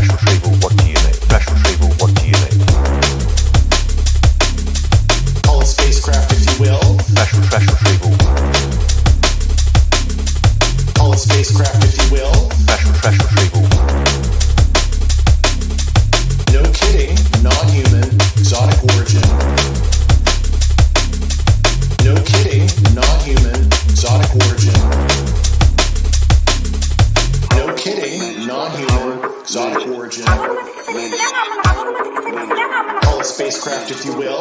Fresh retrieval, what do you need? Fresh retrieval, what do you need? Call it spacecraft if you will. Fresh retrieval. Call it spacecraft if you will. Fresh retrieval. No kidding, non-human, exotic origin. No kidding, non-human, exotic origin. No kidding, non-human, exotic origin. Call it spacecraft if you will.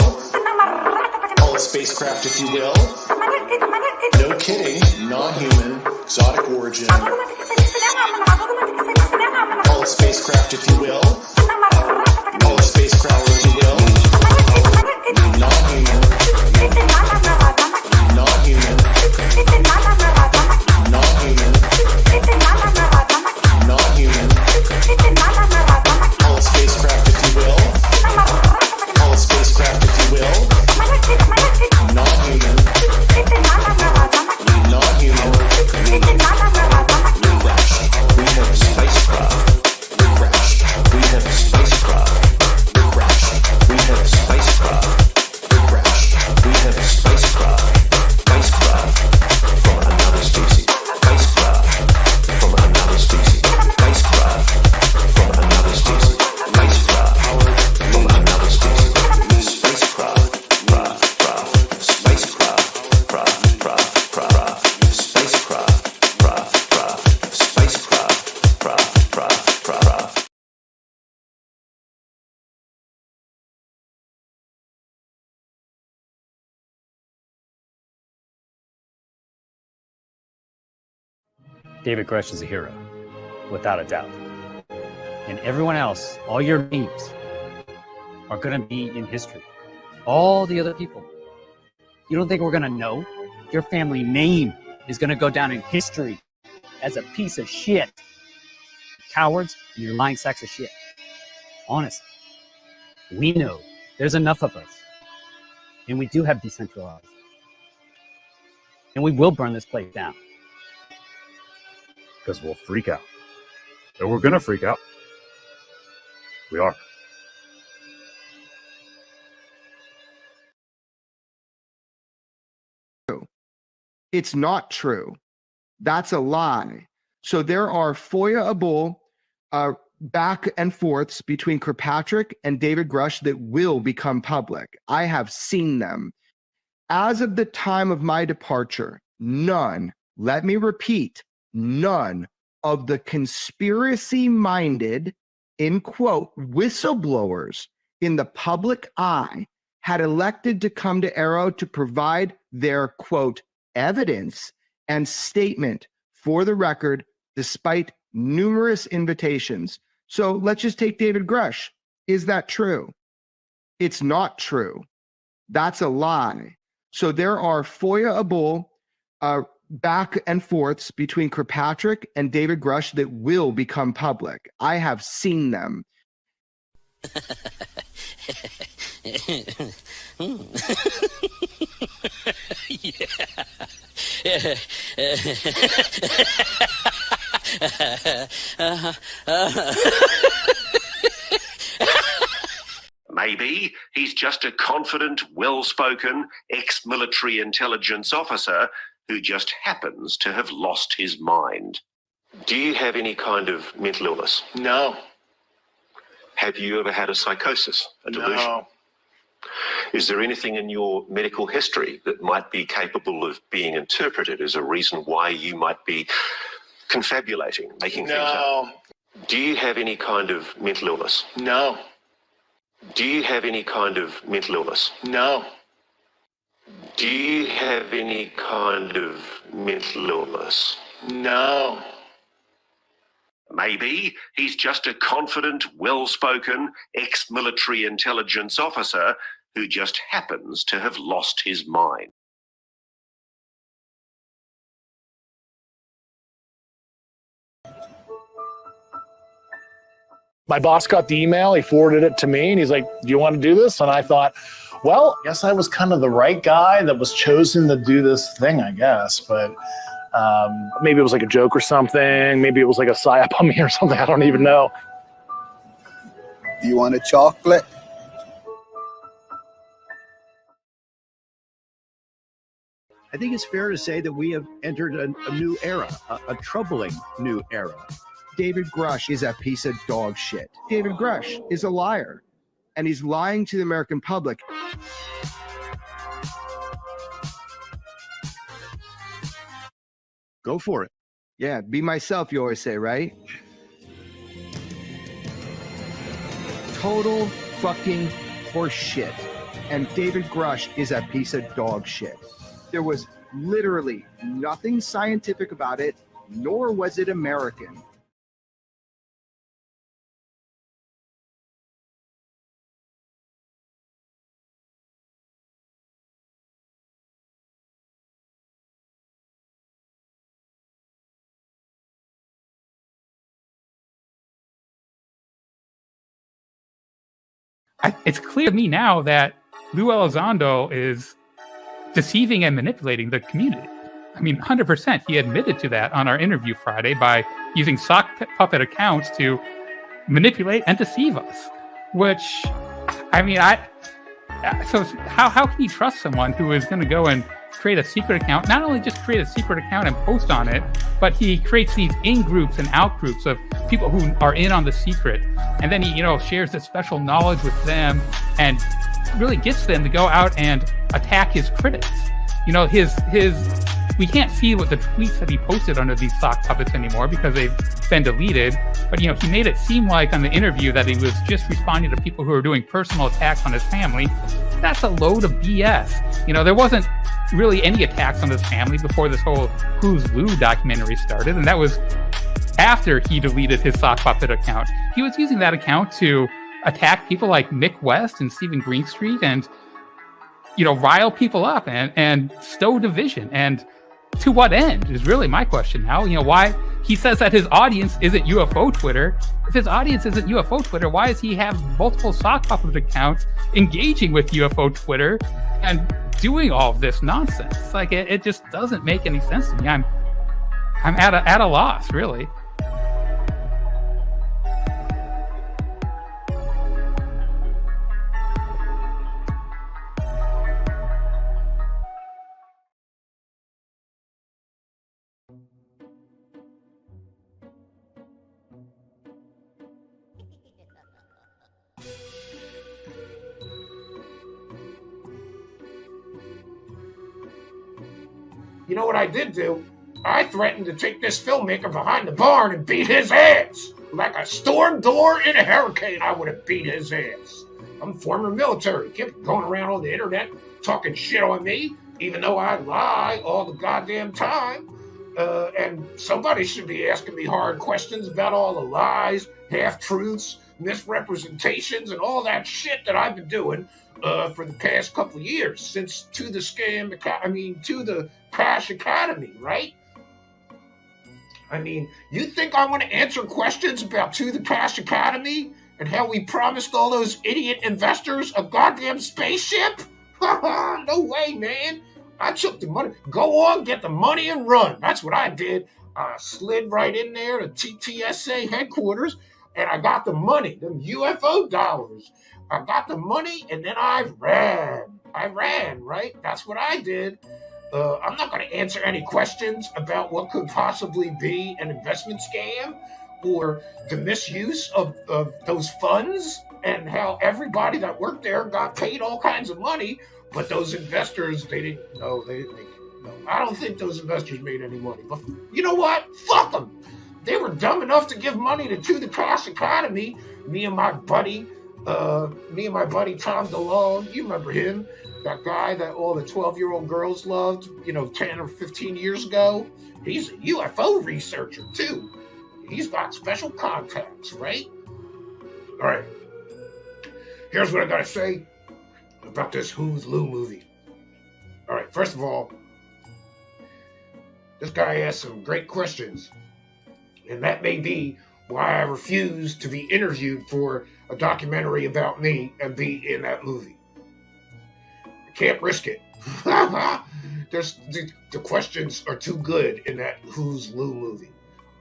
Call it spacecraft if you will. No kidding, non-human, exotic origin. Call it spacecraft if you will. Call it spacecraft if you will. Non-human. Non-human. Non-human. Non-human. Call it spacecraft if you will. Call it spacecraft if you will. Non-human. Non-human. We have spacecraft. We crashed. We have spacecraft. We crashed. We have spacecraft. We crashed. We have spacecraft. Spacecraft from another species. Spacecraft from another species. Spacecraft from another species. Spacecraft from another species. Spacecraft. David Grusch is a hero, without a doubt. And everyone else, all your names, are going to be in history. All the other people. You don't think we're going to know? Your family name is going to go down in history as a piece of shit. Cowards, and you're lying sacks of shit. Honestly. We know there's enough of us. And we do have decentralized. And we will burn this place down. Because we'll freak out. And we're going to freak out. We are. It's not true. That's a lie. So there are FOIA-able back and forths between Kirkpatrick and David Grusch that will become public. I have seen them. As of the time of my departure, none, let me repeat, none of the conspiracy-minded, in quote, whistleblowers in the public eye had elected to come to Arrow to provide their, quote, evidence and statement for the record, despite numerous invitations. So let's just take David Grusch. Is that true? It's not true. That's a lie. So there are FOIA-able back and forths between Kirkpatrick and David Grusch that will become public. I have seen them. Maybe he's just a confident, well-spoken, ex-military intelligence officer who just happens to have lost his mind. Do you have any kind of mental illness? No. Have you ever had a psychosis, a delusion? No. Is there anything in your medical history that might be capable of being interpreted as a reason why you might be confabulating, making things up? No. Do you have any kind of mental illness? No. Do you have any kind of mental illness? No. Do you have any kind of mental illness? No. Maybe he's just a confident, well-spoken, ex-military intelligence officer who just happens to have lost his mind. My boss got the email, he forwarded it to me, and he's like, do you want to do this? And I thought, well, I guess I was kind of the right guy that was chosen to do this thing, I guess. But maybe it was like a joke or something. Maybe it was like a psyop on me or something. I don't even know. Do you want a chocolate? I think it's fair to say that we have entered a new era, a troubling new era. David Grusch is a piece of dog shit. David Grusch is a liar, and he's lying to the American public. Go for it. Yeah, be myself, you always say, right? Total fucking horse shit. And David Grusch is a piece of dog shit. There was literally nothing scientific about it, nor was it American. It's clear to me now that Lue Elizondo is deceiving and manipulating the community. I mean, 100%. He admitted to that on our interview Friday by using sock puppet accounts to manipulate and deceive us. Which, I mean, so how can you trust someone who is going to go and create a secret account? Not only just create a secret account and post on it, but he creates these in groups and out groups of people who are in on the secret, and then he, shares this special knowledge with them and really gets them to go out and attack his critics. We can't see what the tweets that he posted under these sock puppets anymore because they've been deleted. But, he made it seem like on the interview that he was just responding to people who are doing personal attacks on his family. That's a load of BS. There wasn't really any attacks on his family before this whole Who's Lue documentary started. And that was after he deleted his sock puppet account. He was using that account to attack people like Mick West and Stephen Greenstreet and, rile people up and sow division. And to what end is really my question now. Why he says that his audience isn't UFO Twitter. If his audience isn't UFO Twitter, why does he have multiple sock puppet accounts engaging with UFO Twitter and doing all of this nonsense? Like it just doesn't make any sense to me. I'm at a loss, really. You know what I did do? I threatened to take this filmmaker behind the barn and beat his ass. Like a storm door in a hurricane, I would have beat his ass. I'm former military. Kept going around on the internet talking shit on me, even though I lie all the goddamn time. And somebody should be asking me hard questions about all the lies, half-truths, misrepresentations, and all that shit that I've been doing for the past couple of years, since to the Crash Academy, right? I mean, you think I want to answer questions about To the Crash Academy and how we promised all those idiot investors a goddamn spaceship? No way, man. I took the money. Go on, get the money and run. That's what I did. I slid right in there to TTSA headquarters and I got the money, them UFO dollars. I got the money and then I ran, right? That's what I did. I'm not going to answer any questions about what could possibly be an investment scam or the misuse of those funds and how everybody that worked there got paid all kinds of money. But those investors, they didn't know. No, I don't think those investors made any money. But you know what? Fuck them. They were dumb enough to give money to the Crash Academy. Me and my buddy Tom DeLone, you remember him? That guy that all the 12-year-old girls loved, 10 or 15 years ago. He's a UFO researcher, too. He's got special contacts, right? All right. Here's what I got to say about this Who's Lue movie. All right, first of all, this guy asked some great questions. And that may be why I refuse to be interviewed for a documentary about me and be in that movie. I can't risk it. The questions are too good in that Who's Lue movie.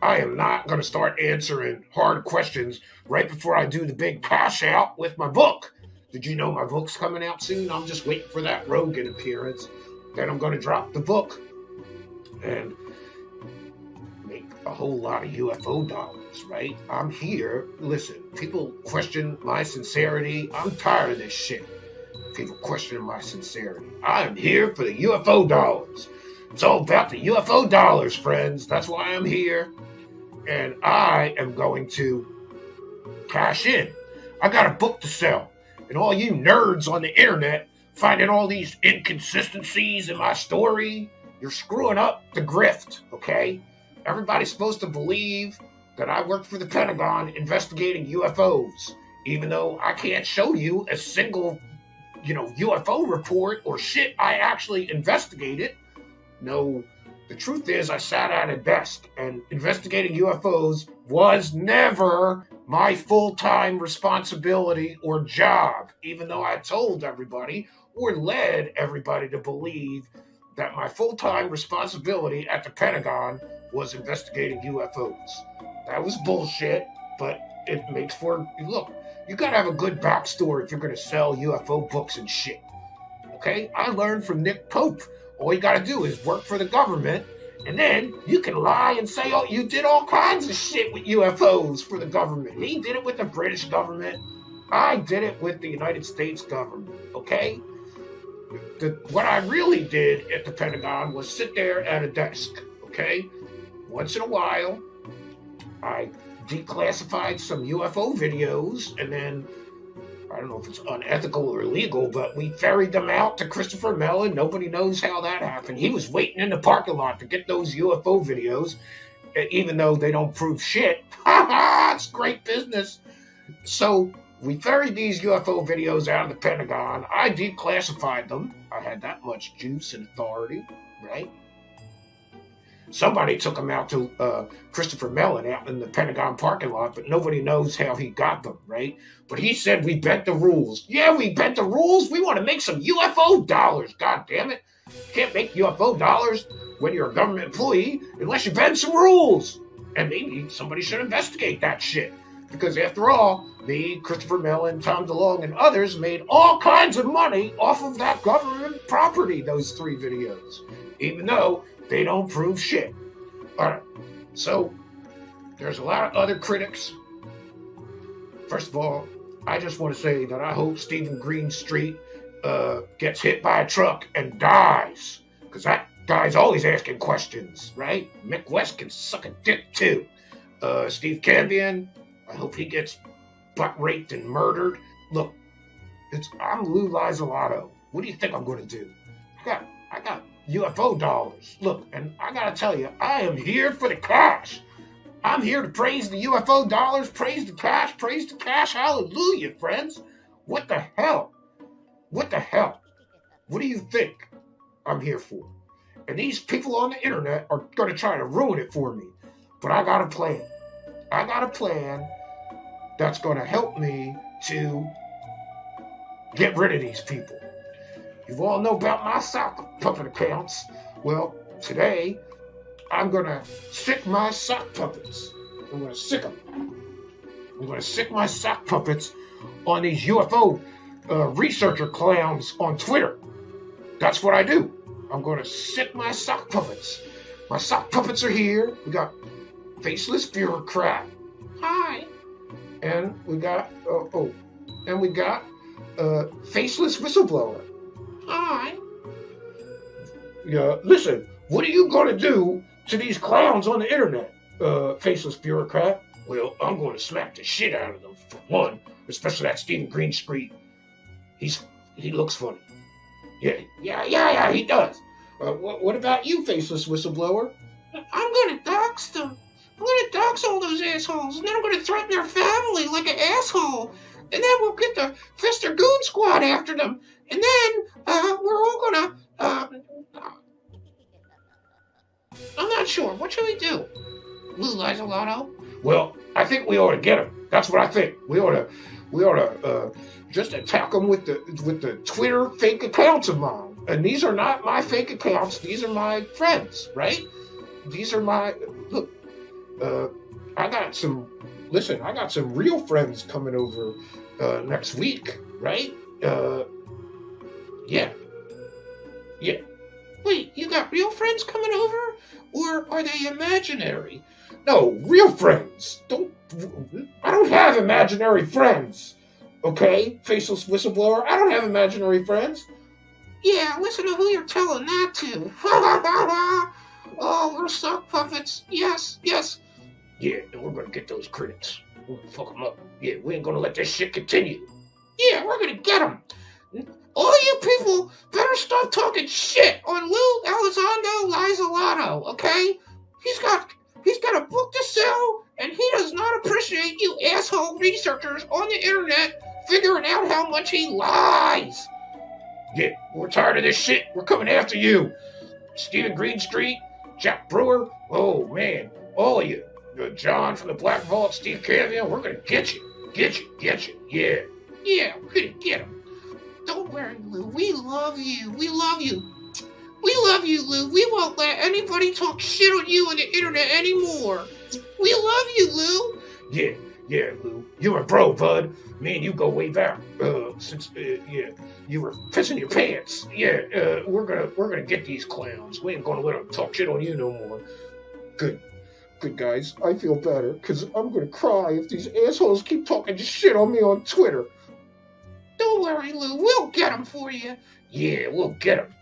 I am not going to start answering hard questions right before I do the big cash out with my book. Did you know my book's coming out soon? I'm just waiting for that Rogan appearance. Then I'm going to drop the book and make a whole lot of UFO dollars, right? I'm here. Listen, people question my sincerity. I'm tired of this shit. People questioning my sincerity. I am here for the UFO dollars. It's all about the UFO dollars, friends. That's why I'm here. And I am going to cash in. I got a book to sell. And all you nerds on the internet finding all these inconsistencies in my story, you're screwing up the grift, okay? Everybody's supposed to believe that I worked for the Pentagon investigating UFOs, even though I can't show you a single, UFO report or shit I actually investigated. No, the truth is I sat at a desk, and investigating UFOs was never my full-time responsibility or job, even though I told everybody or led everybody to believe that my full-time responsibility at the Pentagon was investigating UFOs. That was bullshit, but it makes for, look, you gotta have a good backstory if you're gonna sell UFO books and shit. Okay? I learned from Nick Pope. All you gotta do is work for the government, and then you can lie and say, oh, you did all kinds of shit with UFOs for the government. He did it with the British government. I did it with the United States government, okay? What I really did at the Pentagon was sit there at a desk, okay? Once in a while, I declassified some UFO videos, and then, I don't know if it's unethical or illegal, but we ferried them out to Christopher Mellon. Nobody knows how that happened. He was waiting in the parking lot to get those UFO videos, even though they don't prove shit. Ha ha! It's great business. So we ferried these UFO videos out of the Pentagon. I declassified them. I had that much juice and authority, right? Somebody took them out to Christopher Mellon out in the Pentagon parking lot, but nobody knows how he got them, right? But he said we bent the rules. Yeah, we bent the rules. We want to make some UFO dollars. God damn it. You can't make UFO dollars when you're a government employee unless you bend some rules. And maybe somebody should investigate that shit. Because after all, me, Christopher Mellon, Tom DeLonge, and others made all kinds of money off of that government property, those 3 videos. Even though they don't prove shit. All right. So there's a lot of other critics. First of all, I just want to say that I hope Stephen Greenstreet gets hit by a truck and dies. Because that guy's always asking questions, right? Mick West can suck a dick too. Steve Cambion, I hope he gets butt raped and murdered. Look, I'm Lue Elizondo. What do you think I'm going to do? I got UFO dollars. Look, and I gotta tell you, I am here for the cash. I'm here to praise the UFO dollars, praise the cash, hallelujah, friends. What the hell? What the hell? What do you think I'm here for? And these people on the internet are gonna try to ruin it for me. But I got a plan. I got a plan that's gonna help me to get rid of these people. You all know about my sock puppet accounts. Well, today, I'm going to sick my sock puppets. I'm going to sick them. I'm going to sick my sock puppets on these UFO researcher clowns on Twitter. That's what I do. I'm going to sick my sock puppets. My sock puppets are here. We got Faceless Bureaucrat. Hi. And we got, Faceless Whistleblower. Hi. Yeah, listen, what are you going to do to these clowns on the internet, Faceless Bureaucrat? Well, I'm going to smack the shit out of them, for one, especially that Stephen Greenstreet. He looks funny. Yeah, he does. What about you, Faceless Whistleblower? I'm going to dox them. I'm going to dox all those assholes, and then I'm going to threaten their family like an asshole. And then we'll get the Fister Goon Squad after them. And then we're all gonna, I'm not sure. What should we do? Lue Elizondo? Well, I think we ought to get him. That's what I think. We ought to just attack him with the Twitter fake accounts of mine. And these are not my fake accounts. These are my friends, right? These are look, I got some real friends coming over next week, right? Yeah. Wait, you got real friends coming over? Or are they imaginary? No, real friends. I don't have imaginary friends. Okay, faceless whistleblower, I don't have imaginary friends. Yeah, listen to who you're telling that to. Oh, we're sock puppets. Yes. Yeah, and we're gonna get those critics. We're gonna fuck them up. Yeah, we ain't gonna let this shit continue. Yeah, we're gonna get them. All you people better stop talking shit on Lue Elizondo Lies-A-Lotto, okay? He's got a book to sell, and he does not appreciate you asshole researchers on the internet figuring out how much he lies. Yeah, we're tired of this shit. We're coming after you. Stephen Greenstreet, Jack Brewer, oh man, all of you. John from the Black Vault, Steve Cavian, we're gonna get you. Yeah, we're gonna get him. Don't worry, Lou. We love you, Lou. We won't let anybody talk shit on you on the internet anymore. We love you, Lou. Yeah, Lou. You're a bro, bud. Me and you go way back. Since you were pissing your pants. Yeah, we're gonna get these clowns. We ain't gonna let them talk shit on you no more. Good, guys. I feel better because I'm gonna cry if these assholes keep talking shit on me on Twitter. Don't worry, Lou. We'll get them for you. Yeah, we'll get them.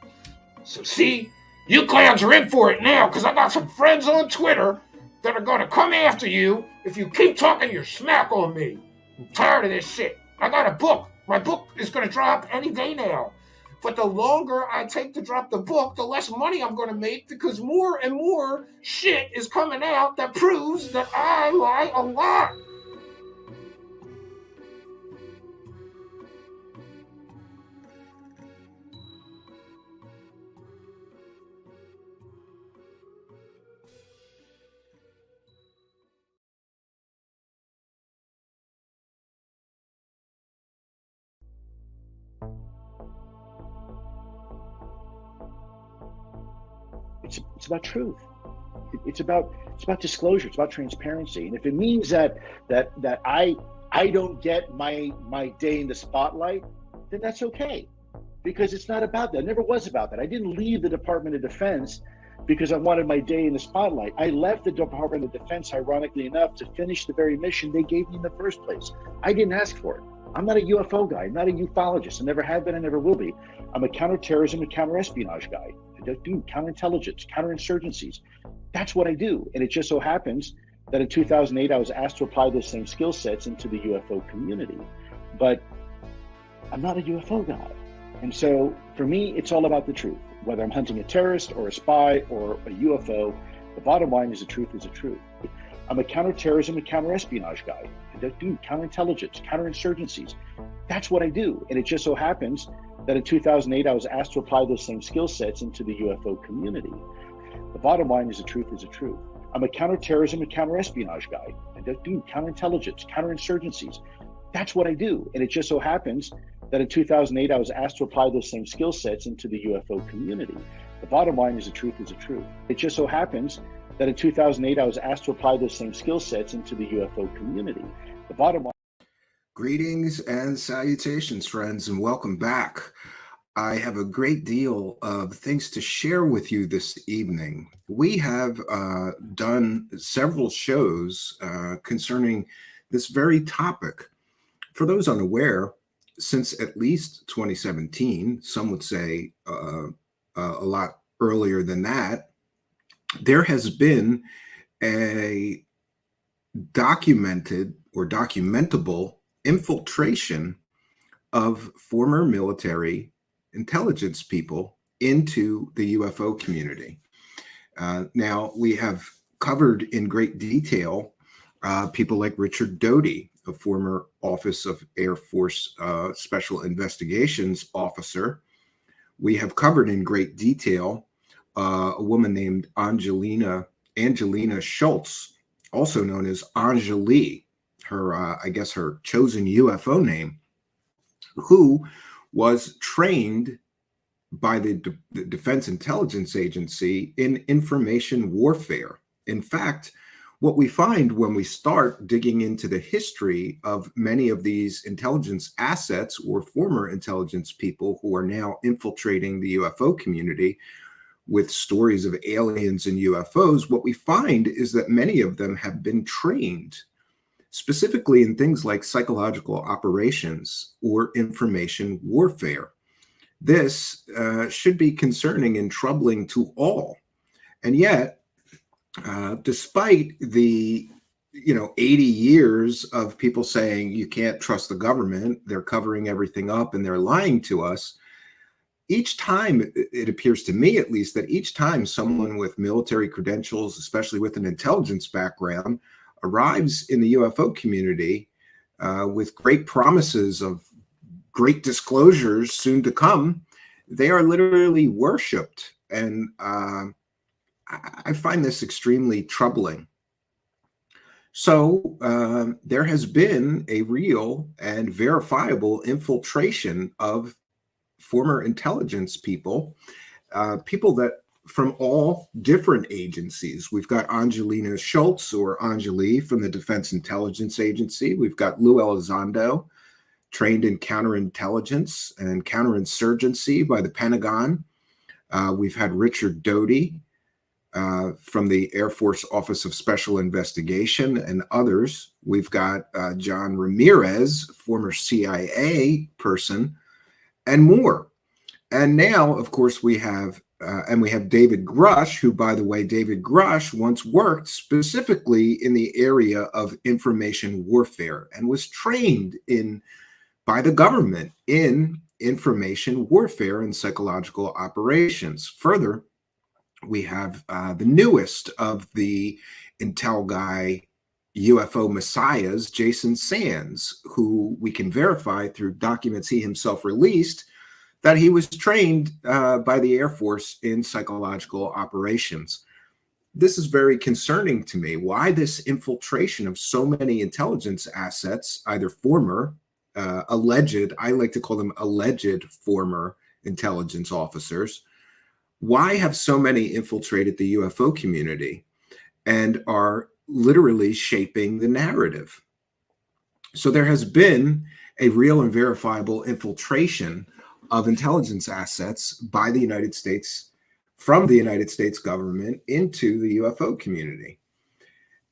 So see, you clowns are in for it now because I got some friends on Twitter that are going to come after you if you keep talking your smack on me. I'm tired of this shit. I got a book. My book is going to drop any day now. But the longer I take to drop the book, the less money I'm going to make because more and more shit is coming out that proves that I lie a lot. It's about truth. It's about disclosure. It's about transparency. And if it means that I don't get my day in the spotlight, then that's okay, because it's not about that. It never was about that. I didn't leave the Department of Defense because I wanted my day in the spotlight. I left the Department of Defense, ironically enough, to finish the very mission they gave me in the first place. I didn't ask for it. I'm not a UFO guy. I'm not a ufologist. I never have been. I never will be. I'm a counterterrorism and counterespionage guy. I do counterintelligence, counterinsurgencies. That's what I do. And it just so happens that in 2008, I was asked to apply those same skill sets into the UFO community. But I'm not a UFO guy. And so for me, it's all about the truth. Whether I'm hunting a terrorist or a spy or a UFO, the bottom line is the truth is the truth. I'm a counterterrorism and counterespionage guy. I do counterintelligence, counterinsurgencies. That's what I do. And it just so happens that in 2008, I was asked to apply those same skill sets into the UFO community. The bottom line is the truth is the truth. I'm a counterterrorism and counterespionage guy. I do counterintelligence, counterinsurgencies. That's what I do. And it just so happens that in 2008, I was asked to apply those same skill sets into the UFO community. The bottom line is the truth is the truth. It just so happens that in 2008, I was asked to apply those same skill sets into the UFO community. The bottom line. Greetings and salutations, friends, and welcome back. I have a great deal of things to share with you this evening. We have done several shows concerning this very topic. For those unaware, since at least 2017, some would say a lot earlier than that, there has been a documented or documentable infiltration of former military intelligence people into the UFO community. Now, we have covered in great detail people like Richard Dodie, a former Office of Air Force Special Investigations officer. We have covered in great detail a woman named Angelina Schultz, also known as Angeli, her, I guess her chosen UFO name, who was trained by the Defense Intelligence Agency in information warfare. In fact, what we find when we start digging into the history of many of these intelligence assets or former intelligence people who are now infiltrating the UFO community with stories of aliens and UFOs, what we find is that many of them have been trained specifically in things like psychological operations or information warfare. This should be concerning and troubling to all. And yet, despite the 80 years of people saying you can't trust the government, they're covering everything up and they're lying to us, each time, it appears to me at least, that each time someone with military credentials, especially with an intelligence background, arrives in the UFO community with great promises of great disclosures soon to come, they are literally worshipped. And I find this extremely troubling. So there has been a real and verifiable infiltration of former intelligence people, people that from all different agencies. We've got Angelina Schultz, or Angeli, from the Defense Intelligence Agency. We've got Lue Elizondo, trained in counterintelligence and counterinsurgency by the Pentagon. We've had Richard Dodie from the Air Force Office of Special Investigation and others. We've got John Ramirez, former CIA person, and more. And now, of course, we have David Grusch, who, by the way, David Grusch once worked specifically in the area of information warfare and was trained by the government in information warfare and psychological operations. Further, we have the newest of the Intel guy UFO messiahs, Jason Sands, who we can verify through documents he himself released that he was trained by the Air Force in psychological operations. This is very concerning to me. Why this infiltration of so many intelligence assets, either former, alleged, I like to call them alleged former intelligence officers, why have so many infiltrated the UFO community and are literally shaping the narrative? So there has been a real and verifiable infiltration of intelligence assets by the United States, from the United States government into the UFO community.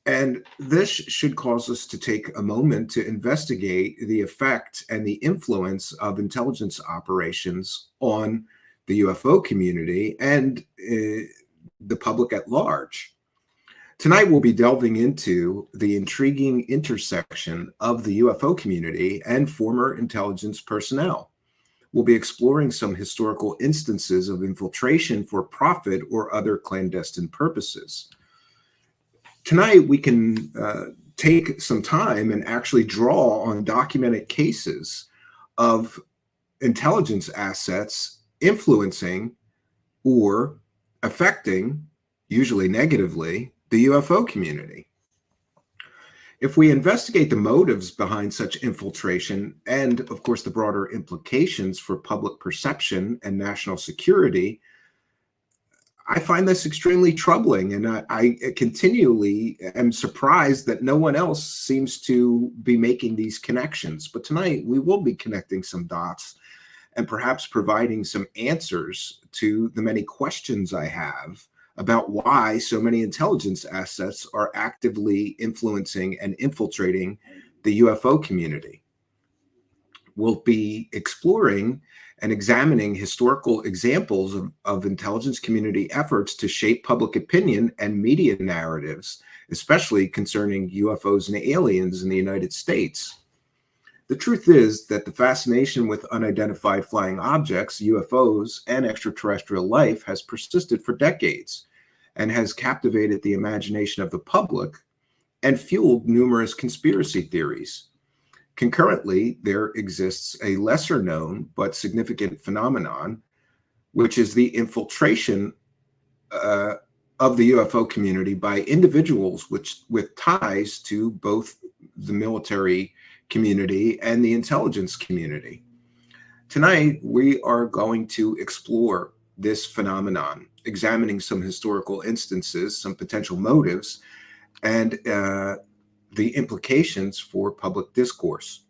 And this should cause us to take a moment to investigate the effect and the influence of intelligence operations on the UFO community and the public at large. Tonight, we'll be delving into the intriguing intersection of the UFO community and former intelligence personnel. We'll be exploring some historical instances of infiltration for profit or other clandestine purposes. Tonight, we can take some time and actually draw on documented cases of intelligence assets influencing or affecting, usually negatively, the UFO community. If we investigate the motives behind such infiltration and, of course, the broader implications for public perception and national security, I find this extremely troubling, and I continually am surprised that no one else seems to be making these connections. But tonight, we will be connecting some dots and perhaps providing some answers to the many questions I have about why so many intelligence assets are actively influencing and infiltrating the UFO community. We'll be exploring and examining historical examples of intelligence community efforts to shape public opinion and media narratives, especially concerning UFOs and aliens in the United States. The truth is that the fascination with unidentified flying objects, UFOs, and extraterrestrial life has persisted for decades and has captivated the imagination of the public and fueled numerous conspiracy theories. Concurrently, there exists a lesser known but significant phenomenon, which is the infiltration of the UFO community by individuals with ties to both the military community and the intelligence community. Tonight, we are going to explore this phenomenon, examining some historical instances, some potential motives, and the implications for public discourse.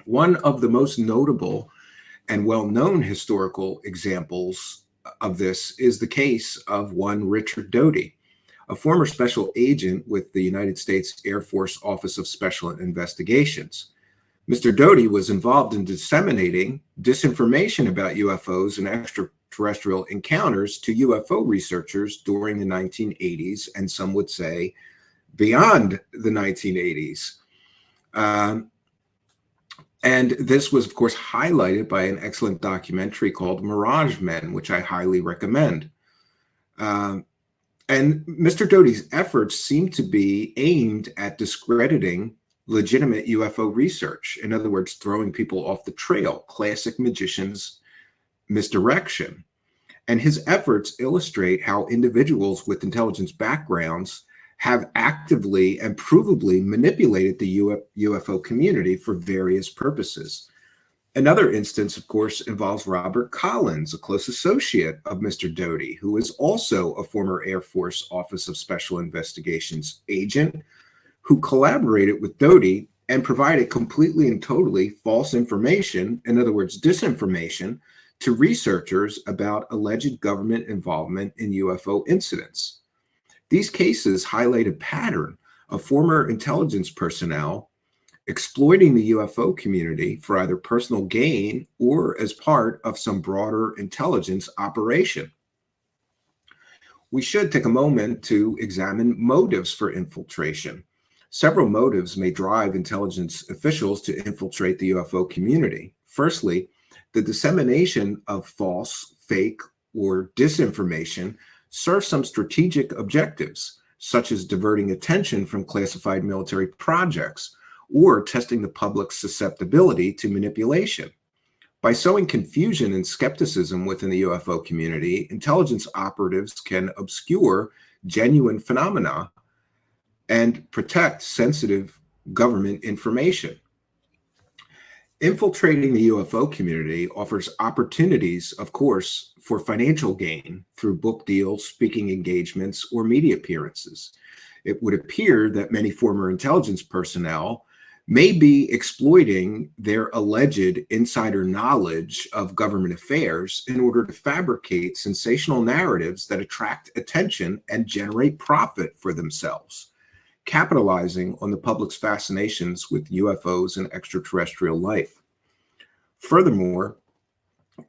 One of the most notable and well-known historical examples of this is the case of one Richard Dodie, a former special agent with the United States Air Force Office of Special Investigations. Mr. Dodie was involved in disseminating disinformation about UFOs and extraterrestrial encounters to UFO researchers during the 1980s, and some would say beyond the 1980s. And this was, of course, highlighted by an excellent documentary called Mirage Men, which I highly recommend. And Mr. Dodie's efforts seem to be aimed at discrediting legitimate UFO research. In other words, throwing people off the trail, classic magician's misdirection. And his efforts illustrate how individuals with intelligence backgrounds have actively and provably manipulated the UFO community for various purposes. Another instance, of course, involves Robert Collins, a close associate of Mr. Dodie, who is also a former Air Force Office of Special Investigations agent who collaborated with Dodie and provided completely and totally false information, in other words, disinformation, to researchers about alleged government involvement in UFO incidents. These cases highlight a pattern of former intelligence personnel exploiting the UFO community for either personal gain or as part of some broader intelligence operation. We should take a moment to examine motives for infiltration. Several motives may drive intelligence officials to infiltrate the UFO community. Firstly, the dissemination of false, fake, or disinformation serve some strategic objectives, such as diverting attention from classified military projects or testing the public's susceptibility to manipulation. By sowing confusion and skepticism within the UFO community, intelligence operatives can obscure genuine phenomena and protect sensitive government information. Infiltrating the UFO community offers opportunities, of course, for financial gain through book deals, speaking engagements, or media appearances. It would appear that many former intelligence personnel may be exploiting their alleged insider knowledge of government affairs in order to fabricate sensational narratives that attract attention and generate profit for themselves, capitalizing on the public's fascinations with UFOs and extraterrestrial life. Furthermore,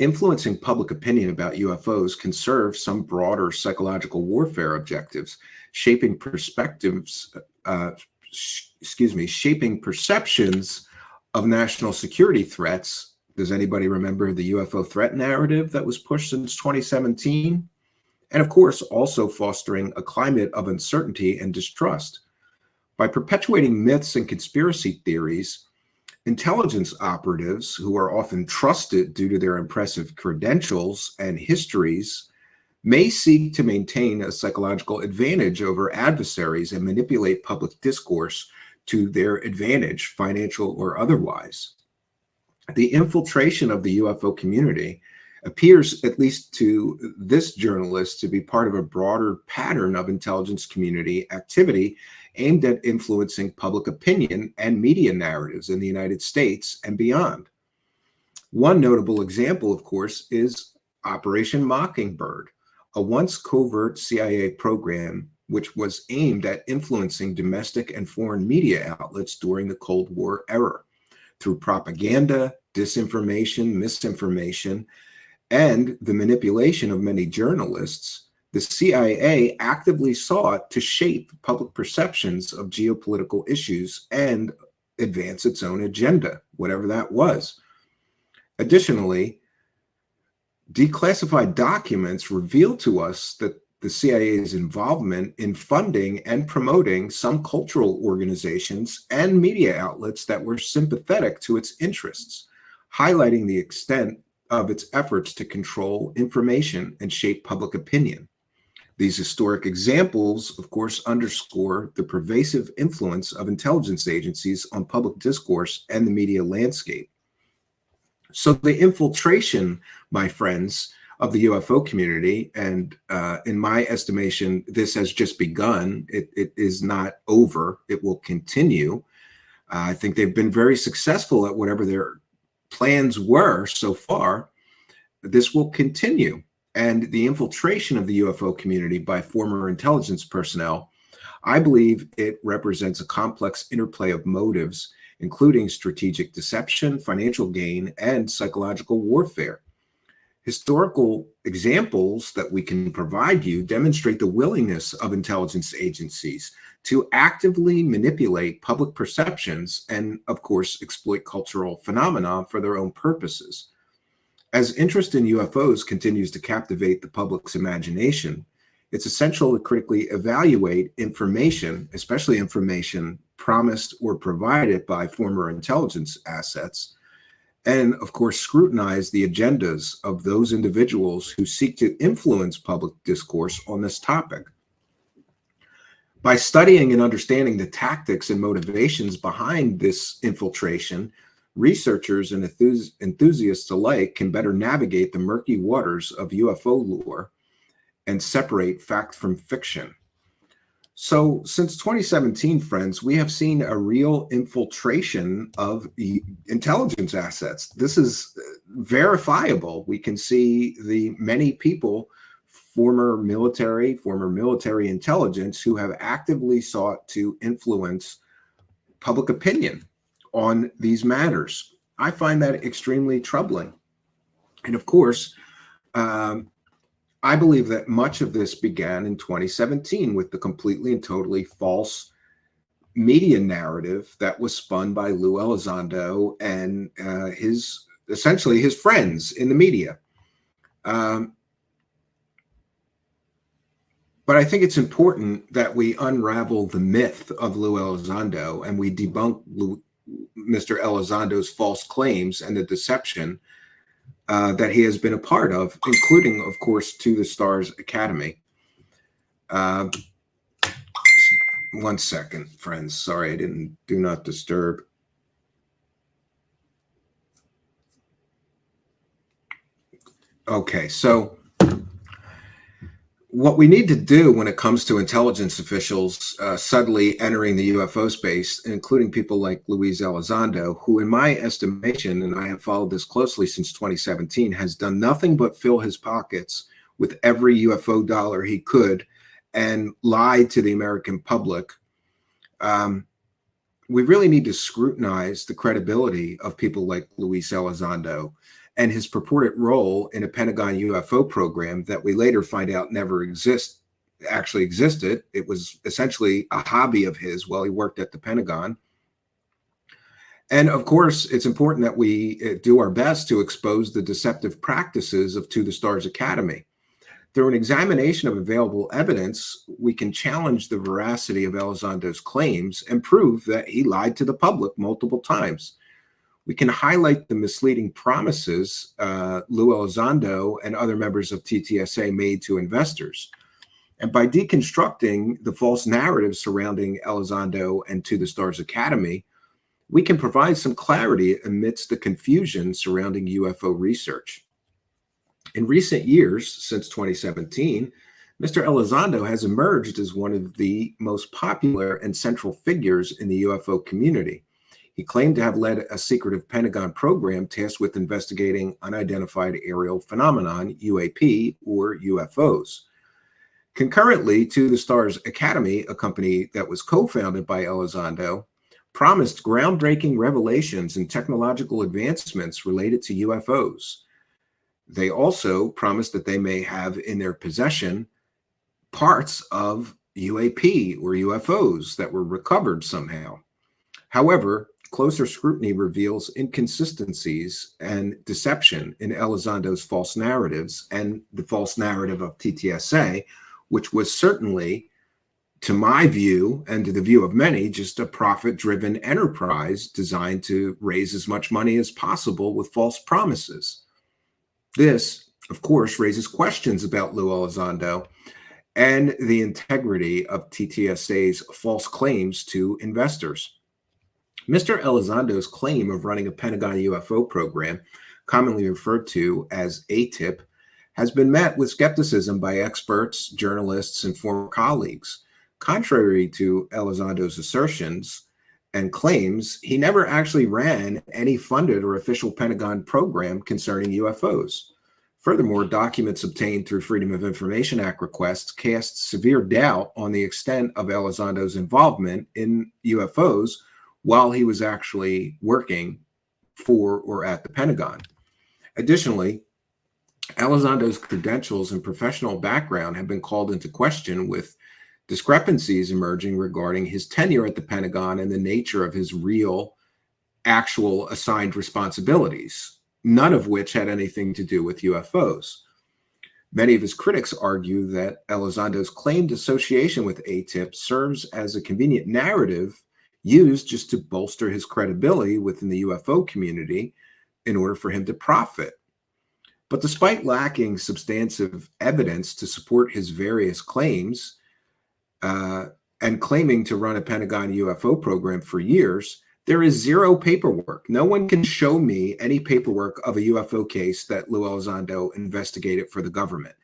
influencing public opinion about UFOs can serve some broader psychological warfare objectives, shaping perceptions of national security threats. Does anybody remember the UFO threat narrative that was pushed since 2017? And of course, also fostering a climate of uncertainty and distrust. By perpetuating myths and conspiracy theories, intelligence operatives, who are often trusted due to their impressive credentials and histories, may seek to maintain a psychological advantage over adversaries and manipulate public discourse to their advantage, financial or otherwise. The infiltration of the UFO community appears, at least to this journalist, to be part of a broader pattern of intelligence community activity aimed at influencing public opinion and media narratives in the United States and beyond. One notable example, of course, is Operation Mockingbird, a once covert CIA program which was aimed at influencing domestic and foreign media outlets during the Cold War era through propaganda, disinformation, misinformation, and the manipulation of many journalists. The CIA actively sought to shape public perceptions of geopolitical issues and advance its own agenda, whatever that was. Additionally, declassified documents reveal to us that the CIA's involvement in funding and promoting some cultural organizations and media outlets that were sympathetic to its interests, highlighting the extent of its efforts to control information and shape public opinion. These historic examples, of course, underscore the pervasive influence of intelligence agencies on public discourse and the media landscape. So the infiltration, my friends, of the UFO community. And in my estimation, this has just begun. It is not over. It will continue. I think they've been very successful at whatever their plans were so far. This will continue. And the infiltration of the UFO community by former intelligence personnel, I believe it represents a complex interplay of motives, including strategic deception, financial gain, and psychological warfare. Historical examples that we can provide you demonstrate the willingness of intelligence agencies to actively manipulate public perceptions and, of course, exploit cultural phenomena for their own purposes. As interest in UFOs continues to captivate the public's imagination, it's essential to critically evaluate information, especially information promised or provided by former intelligence assets, and of course scrutinize the agendas of those individuals who seek to influence public discourse on this topic. By studying and understanding the tactics and motivations behind this infiltration, researchers and enthusiasts alike can better navigate the murky waters of UFO lore and separate fact from fiction. So since 2017, friends, we have seen a real infiltration of the intelligence assets. This is verifiable. We can see the many people, former military intelligence, who have actively sought to influence public opinion on these matters. I find that extremely troubling. And of course, I believe that much of this began in 2017 with the completely and totally false media narrative that was spun by Lue Elizondo and essentially his friends in the media. But I think it's important that we unravel the myth of Lue Elizondo and we debunk Mr. Elizondo's false claims and the deception that he has been a part of, including, of course, To the Stars Academy. 1 second, friends. Sorry, I didn't do not disturb. Okay, so what we need to do when it comes to intelligence officials suddenly entering the UFO space, including people like Lue Elizondo, who in my estimation, and I have followed this closely since 2017, has done nothing but fill his pockets with every UFO dollar he could and lied to the American public. We really need to scrutinize the credibility of people like Lue Elizondo and his purported role in a Pentagon UFO program that we later find out never actually existed. It was essentially a hobby of his while he worked at the Pentagon. And of course, it's important that we do our best to expose the deceptive practices of To the Stars Academy. Through an examination of available evidence, we can challenge the veracity of Elizondo's claims and prove that he lied to the public multiple times. We can highlight the misleading promises Lue Elizondo and other members of TTSA made to investors. And by deconstructing the false narrative surrounding Elizondo and To the Stars Academy, we can provide some clarity amidst the confusion surrounding UFO research. In recent years, since 2017, Mr. Elizondo has emerged as one of the most popular and central figures in the UFO community. He claimed to have led a secretive Pentagon program tasked with investigating unidentified aerial phenomenon, UAP, or UFOs. Concurrently, To the Stars Academy, a company that was co-founded by Elizondo, promised groundbreaking revelations and technological advancements related to UFOs. They also promised that they may have in their possession parts of UAP or UFOs that were recovered somehow. However, closer scrutiny reveals inconsistencies and deception in Elizondo's false narratives and the false narrative of TTSA, which was certainly, to my view and to the view of many, just a profit-driven enterprise designed to raise as much money as possible with false promises. This, of course, raises questions about Lue Elizondo and the integrity of TTSA's false claims to investors. Mr. Elizondo's claim of running a Pentagon UFO program, commonly referred to as ATIP, has been met with skepticism by experts, journalists, and former colleagues. Contrary to Elizondo's assertions and claims, he never actually ran any funded or official Pentagon program concerning UFOs. Furthermore, documents obtained through Freedom of Information Act requests cast severe doubt on the extent of Elizondo's involvement in UFOs while he was actually working for or at the Pentagon. Additionally, Elizondo's credentials and professional background have been called into question, with discrepancies emerging regarding his tenure at the Pentagon and the nature of his real, actual assigned responsibilities, none of which had anything to do with UFOs. Many of his critics argue that Elizondo's claimed association with ATIP serves as a convenient narrative used just to bolster his credibility within the UFO community in order for him to profit. But despite lacking substantive evidence to support his various claims, and claiming to run a Pentagon UFO program for years, there is zero paperwork. No one can show me any paperwork of a UFO case that Lue Elizondo investigated for the government.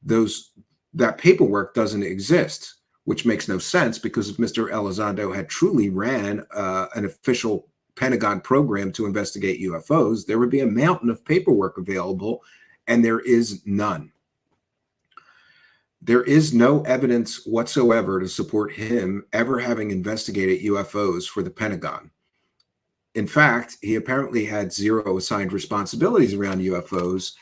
That paperwork doesn't exist, which makes no sense, because if Mr. Elizondo had truly ran an official Pentagon program to investigate UFOs, there would be a mountain of paperwork available, and there is none. There is no evidence whatsoever to support him ever having investigated UFOs for the Pentagon. In fact, he apparently had zero assigned responsibilities around UFOs.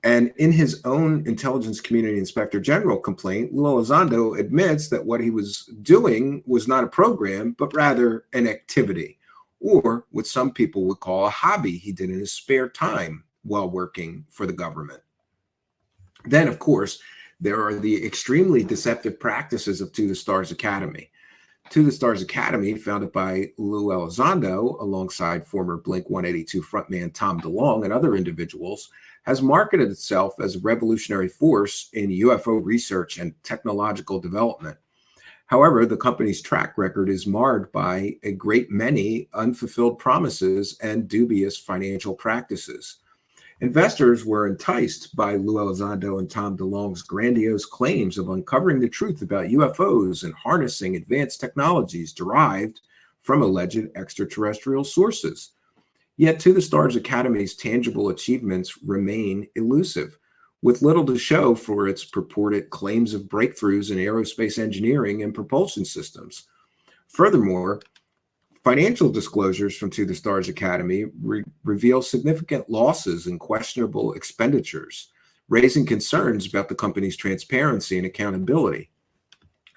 And in his own Intelligence Community Inspector General complaint, Lue Elizondo admits that what he was doing was not a program, but rather an activity, or what some people would call a hobby he did in his spare time while working for the government. Then, of course, there are the extremely deceptive practices of To the Stars Academy. To the Stars Academy, founded by Lue Elizondo alongside former Blink-182 frontman Tom DeLonge and other individuals, has marketed itself as a revolutionary force in UFO research and technological development. However, the company's track record is marred by a great many unfulfilled promises and dubious financial practices. Investors were enticed by Lue Elizondo and Tom DeLonge's grandiose claims of uncovering the truth about UFOs and harnessing advanced technologies derived from alleged extraterrestrial sources. Yet To the Stars Academy's tangible achievements remain elusive, with little to show for its purported claims of breakthroughs in aerospace engineering and propulsion systems. Furthermore, financial disclosures from To the Stars Academy reveal significant losses and questionable expenditures, raising concerns about the company's transparency and accountability.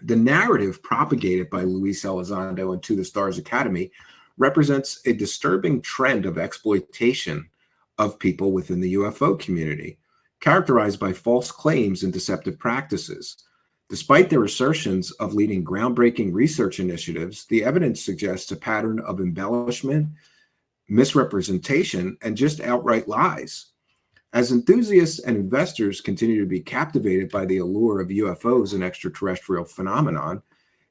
The narrative propagated by Luis Elizondo and To the Stars Academy represents a disturbing trend of exploitation of people within the UFO community, characterized by false claims and deceptive practices. Despite their assertions of leading groundbreaking research initiatives, the evidence suggests a pattern of embellishment, misrepresentation, and just outright lies. As enthusiasts and investors continue to be captivated by the allure of UFOs and extraterrestrial phenomenon,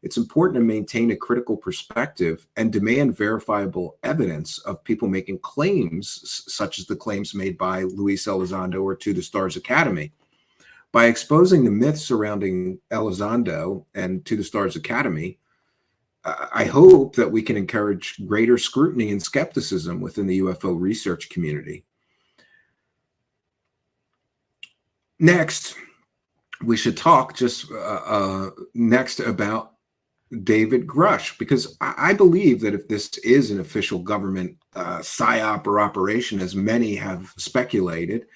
it's important to maintain a critical perspective and demand verifiable evidence of people making claims, such as the claims made by Luis Elizondo or To the Stars Academy. By exposing the myths surrounding Elizondo and To the Stars Academy, I hope that we can encourage greater scrutiny and skepticism within the UFO research community. Next, we should talk next about David Grusch, because I believe that if this is an official government psyop or operation, as many have speculated,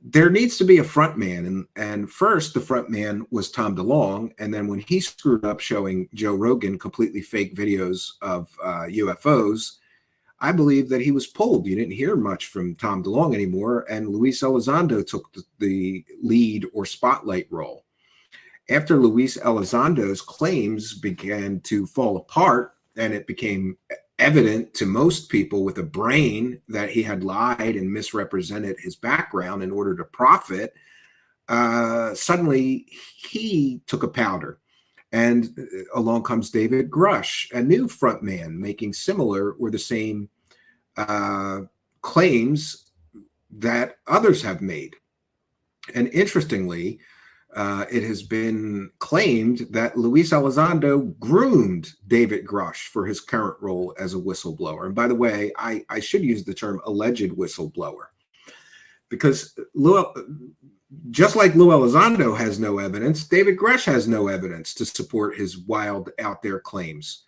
there needs to be a front man. And first, the front man was Tom DeLonge. And then when he screwed up showing Joe Rogan completely fake videos of UFOs, I believe that he was pulled. You didn't hear much from Tom DeLonge anymore. And Luis Elizondo took the lead or spotlight role. After Luis Elizondo's claims began to fall apart, and it became evident to most people with a brain that he had lied and misrepresented his background in order to profit, suddenly he took a powder. And along comes David Grusch, a new frontman making similar or the same claims, that others have made. And interestingly, it has been claimed that Lue Elizondo groomed David Grusch for his current role as a whistleblower. And by the way, I should use the term alleged whistleblower, because just like Lue Elizondo has no evidence, David Grusch has no evidence to support his wild out there claims.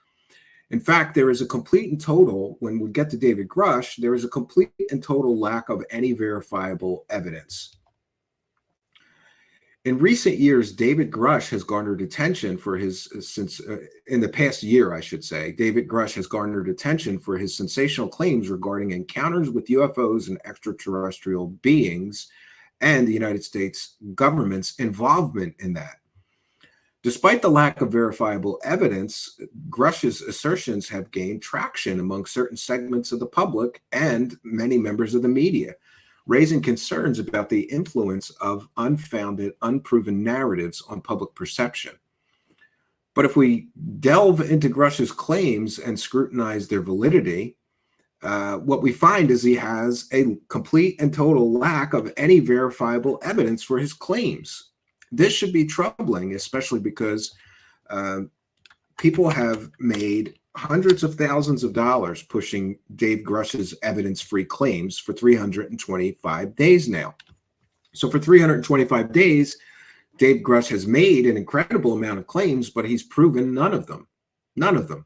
In fact, there is a complete and total, when we get to David Grusch, there is a complete and total lack of any verifiable evidence. In recent years, David Grusch has garnered attention for his, in the past year, I should say, David Grusch has garnered attention for his sensational claims regarding encounters with UFOs and extraterrestrial beings and the United States government's involvement in that. Despite the lack of verifiable evidence, Grusch's assertions have gained traction among certain segments of the public and many members of the media, raising concerns about the influence of unfounded, unproven narratives on public perception. But if we delve into Grusch's claims and scrutinize their validity, what we find is he has a complete and total lack of any verifiable evidence for his claims. This should be troubling, especially because people have made hundreds of thousands of dollars pushing Dave Grusch's evidence-free claims for 325 days now. So for 325 days, Dave Grusch has made an incredible amount of claims, but he's proven none of them. None of them.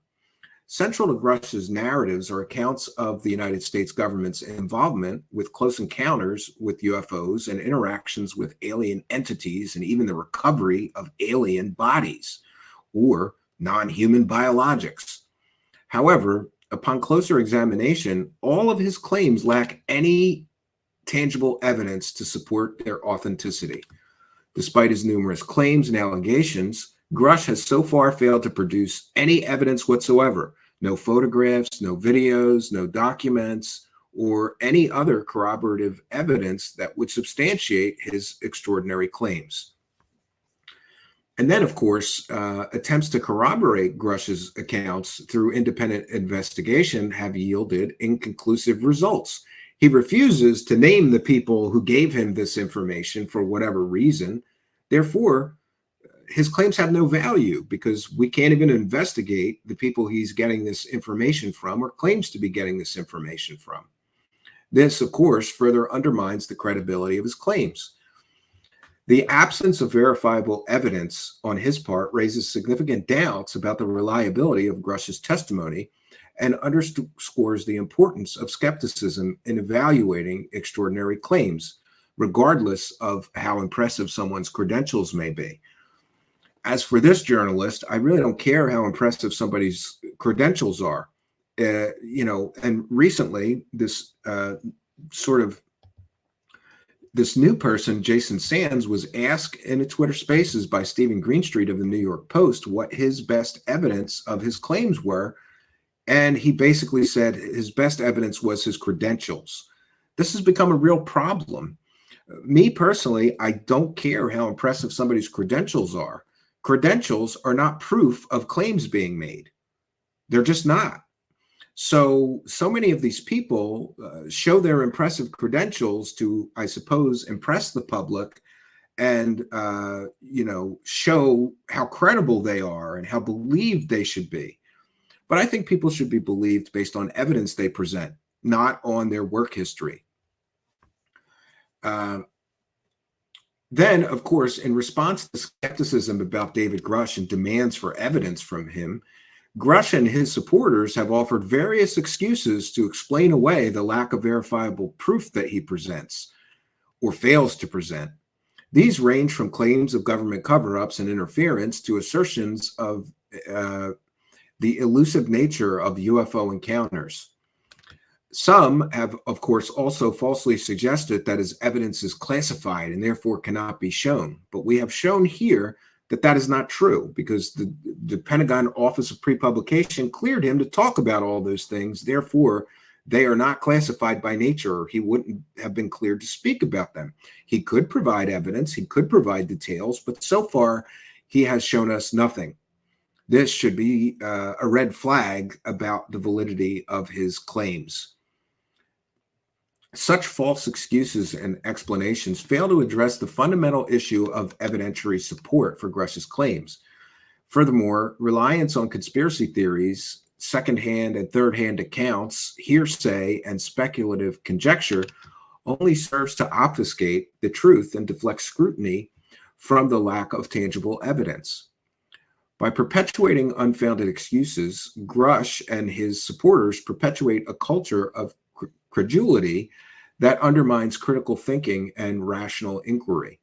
Central to Grusch's narratives are accounts of the United States government's involvement with close encounters with UFOs and interactions with alien entities, and even the recovery of alien bodies or non-human biologics. However, upon closer examination, all of his claims lack any tangible evidence to support their authenticity. Despite his numerous claims and allegations, Grusch has so far failed to produce any evidence whatsoever. No photographs, no videos, no documents, or any other corroborative evidence that would substantiate his extraordinary claims. And then, of course, attempts to corroborate Grusch's accounts through independent investigation have yielded inconclusive results. He refuses to name the people who gave him this information for whatever reason. Therefore, his claims have no value because we can't even investigate the people he's getting this information from or claims to be getting this information from. This, of course, further undermines the credibility of his claims. The absence of verifiable evidence on his part raises significant doubts about the reliability of Grusch's testimony and underscores the importance of skepticism in evaluating extraordinary claims, regardless of how impressive someone's credentials may be. As for this journalist, I really don't care how impressive somebody's credentials are. And recently, this new person, Jason Sands, was asked in a Twitter Spaces by Stephen Greenstreet of the New York Post what his best evidence of his claims were. And he basically said his best evidence was his credentials. This has become a real problem. Me personally, I don't care how impressive somebody's credentials are. Credentials are not proof of claims being made. They're just not. So many of these people show their impressive credentials to, I suppose, impress the public and, show how credible they are and how believed they should be. But I think people should be believed based on evidence they present, not on their work history. Then, of course, in response to skepticism about David Grusch and demands for evidence from him, Grusch and his supporters have offered various excuses to explain away the lack of verifiable proof that he presents or fails to present. These range from claims of government cover-ups and interference to assertions of the elusive nature of UFO encounters. Some have, of course, also falsely suggested that his evidence is classified and therefore cannot be shown. But we have shown here that that is not true because the Pentagon Office of Pre-Publication cleared him to talk about all those things. Therefore, they are not classified by nature, or he wouldn't have been cleared to speak about them. He could provide evidence, he could provide details, but so far he has shown us nothing. This should be a red flag about the validity of his claims. Such false excuses and explanations fail to address the fundamental issue of evidentiary support for Grusch's claims. Furthermore, reliance on conspiracy theories, secondhand and third-hand accounts, hearsay, and speculative conjecture only serves to obfuscate the truth and deflect scrutiny from the lack of tangible evidence. By perpetuating unfounded excuses, Grusch and his supporters perpetuate a culture of credulity that undermines critical thinking and rational inquiry.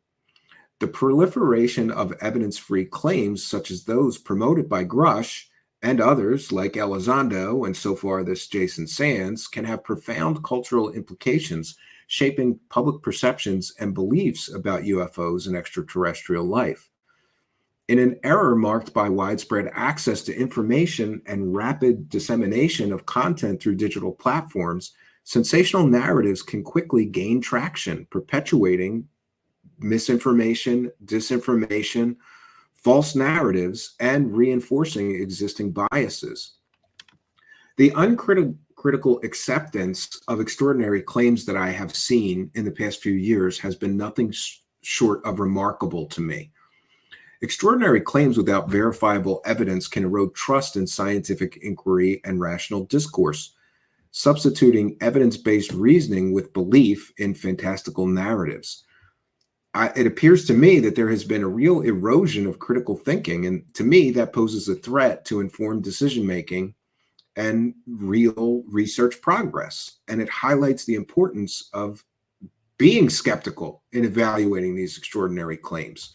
The proliferation of evidence-free claims, such as those promoted by Grusch and others like Elizondo and so far this Jason Sands, can have profound cultural implications, shaping public perceptions and beliefs about UFOs and extraterrestrial life. In an era marked by widespread access to information and rapid dissemination of content through digital platforms, sensational narratives can quickly gain traction, perpetuating misinformation, disinformation, false narratives, and reinforcing existing biases. The uncritical acceptance of extraordinary claims that I have seen in the past few years has been nothing short of remarkable to me. Extraordinary claims without verifiable evidence can erode trust in scientific inquiry and rational discourse, substituting evidence-based reasoning with belief in fantastical narratives. It appears to me that there has been a real erosion of critical thinking, and to me that poses a threat to informed decision-making and real research progress. And it highlights the importance of being skeptical in evaluating these extraordinary claims.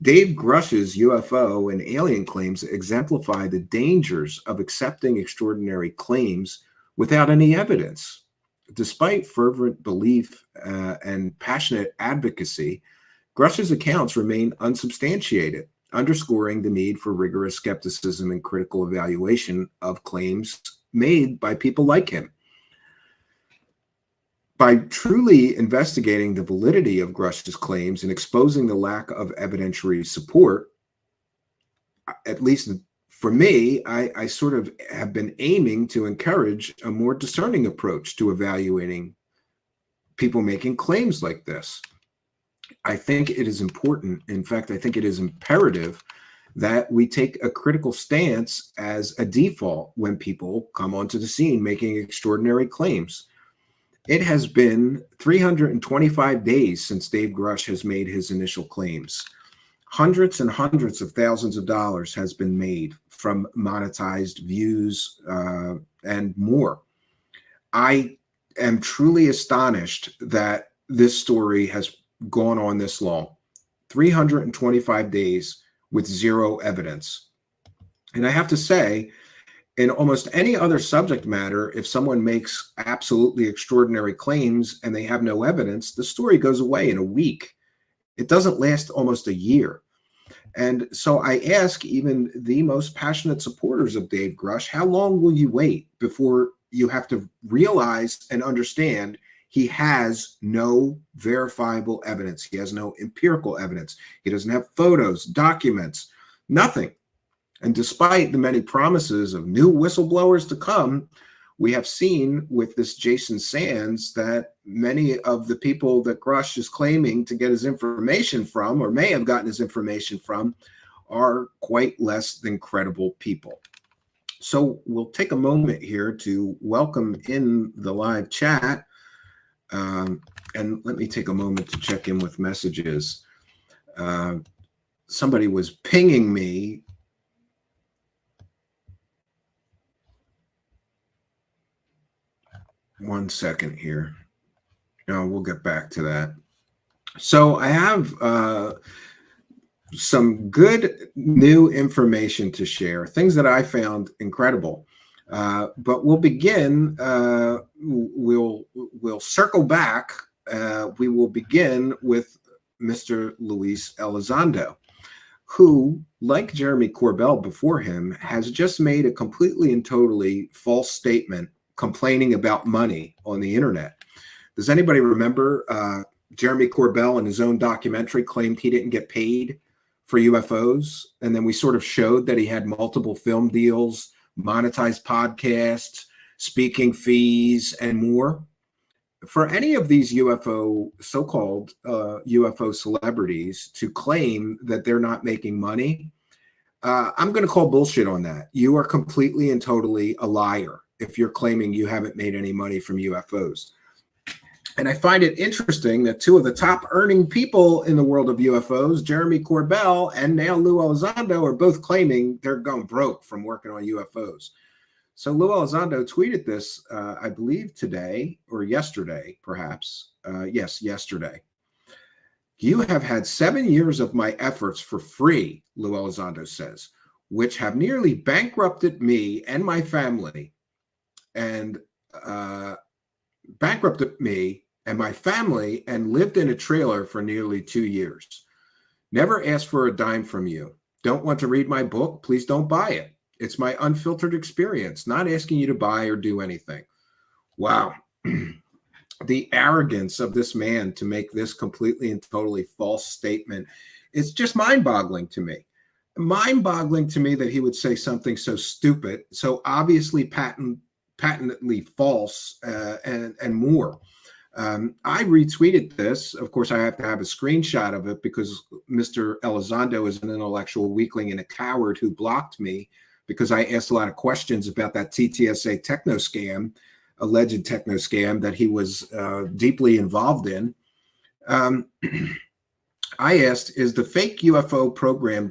Dave Grusch's UFO and alien claims exemplify the dangers of accepting extraordinary claims without any evidence. Despite fervent belief and passionate advocacy, Grusch's accounts remain unsubstantiated, underscoring the need for rigorous skepticism and critical evaluation of claims made by people like him. By truly investigating the validity of Grusch's claims and exposing the lack of evidentiary support, at least for me, I sort of have been aiming to encourage a more discerning approach to evaluating people making claims like this. I think it is important, in fact, I think it is imperative that we take a critical stance as a default when people come onto the scene making extraordinary claims. It has been 325 days since Dave Grusch has made his initial claims. Hundreds and hundreds of thousands of dollars has been made from monetized views and more. I am truly astonished that this story has gone on this long. 325 days with zero evidence. And I have to say, in almost any other subject matter, if someone makes absolutely extraordinary claims and they have no evidence, the story goes away in a week. It doesn't last almost a year. And so I ask even the most passionate supporters of Dave Grusch, how long will you wait before you have to realize and understand he has no verifiable evidence? He has no empirical evidence. He doesn't have photos, documents, nothing. And despite the many promises of new whistleblowers to come, we have seen with this Jason Sands that many of the people that Grusch is claiming to get his information from, or may have gotten his information from, are quite less than credible people. So we'll take a moment here to welcome in the live chat. And let me take a moment to check in with messages. Somebody was pinging me. One second here. No, we'll get back to that. So I have some good new information to share, things that I found incredible. But we'll begin. We'll circle back. We will begin with Mr. Lue Elizondo, who, like Jeremy Corbell before him, has just made a completely and totally false statement complaining about money on the internet. Does anybody remember Jeremy Corbell in his own documentary claimed he didn't get paid for UFOs? And then we sort of showed that he had multiple film deals, monetized podcasts, speaking fees, and more. for any of these so-called UFO celebrities to claim that they're not making money, I'm going to call bullshit on that. You are completely and totally a liar if you're claiming you haven't made any money from UFOs. And I find it interesting that two of the top earning people in the world of UFOs, Jeremy Corbell and now Lue Elizondo, are both claiming they're going broke from working on UFOs. So Lue Elizondo tweeted this, I believe today or yesterday, perhaps. Yes, yesterday. You have had 7 years of my efforts for free, Lue Elizondo says, which have nearly bankrupted me and my family, and lived in a trailer for nearly 2 years. Never asked for a dime from you. Don't want to read my book? Please don't buy it. It's my unfiltered experience, not asking you to buy or do anything. Wow. The arrogance of this man to make this completely and totally false statement is just mind-boggling to me. Mind-boggling to me that he would say something so stupid, so obviously patently false, and more. I retweeted this. Of course, I have to have a screenshot of it because Mr. Elizondo is an intellectual weakling and a coward who blocked me because I asked a lot of questions about that TTSA techno scam, alleged techno scam that he was deeply involved in. I asked, is the fake Pentagon UFO program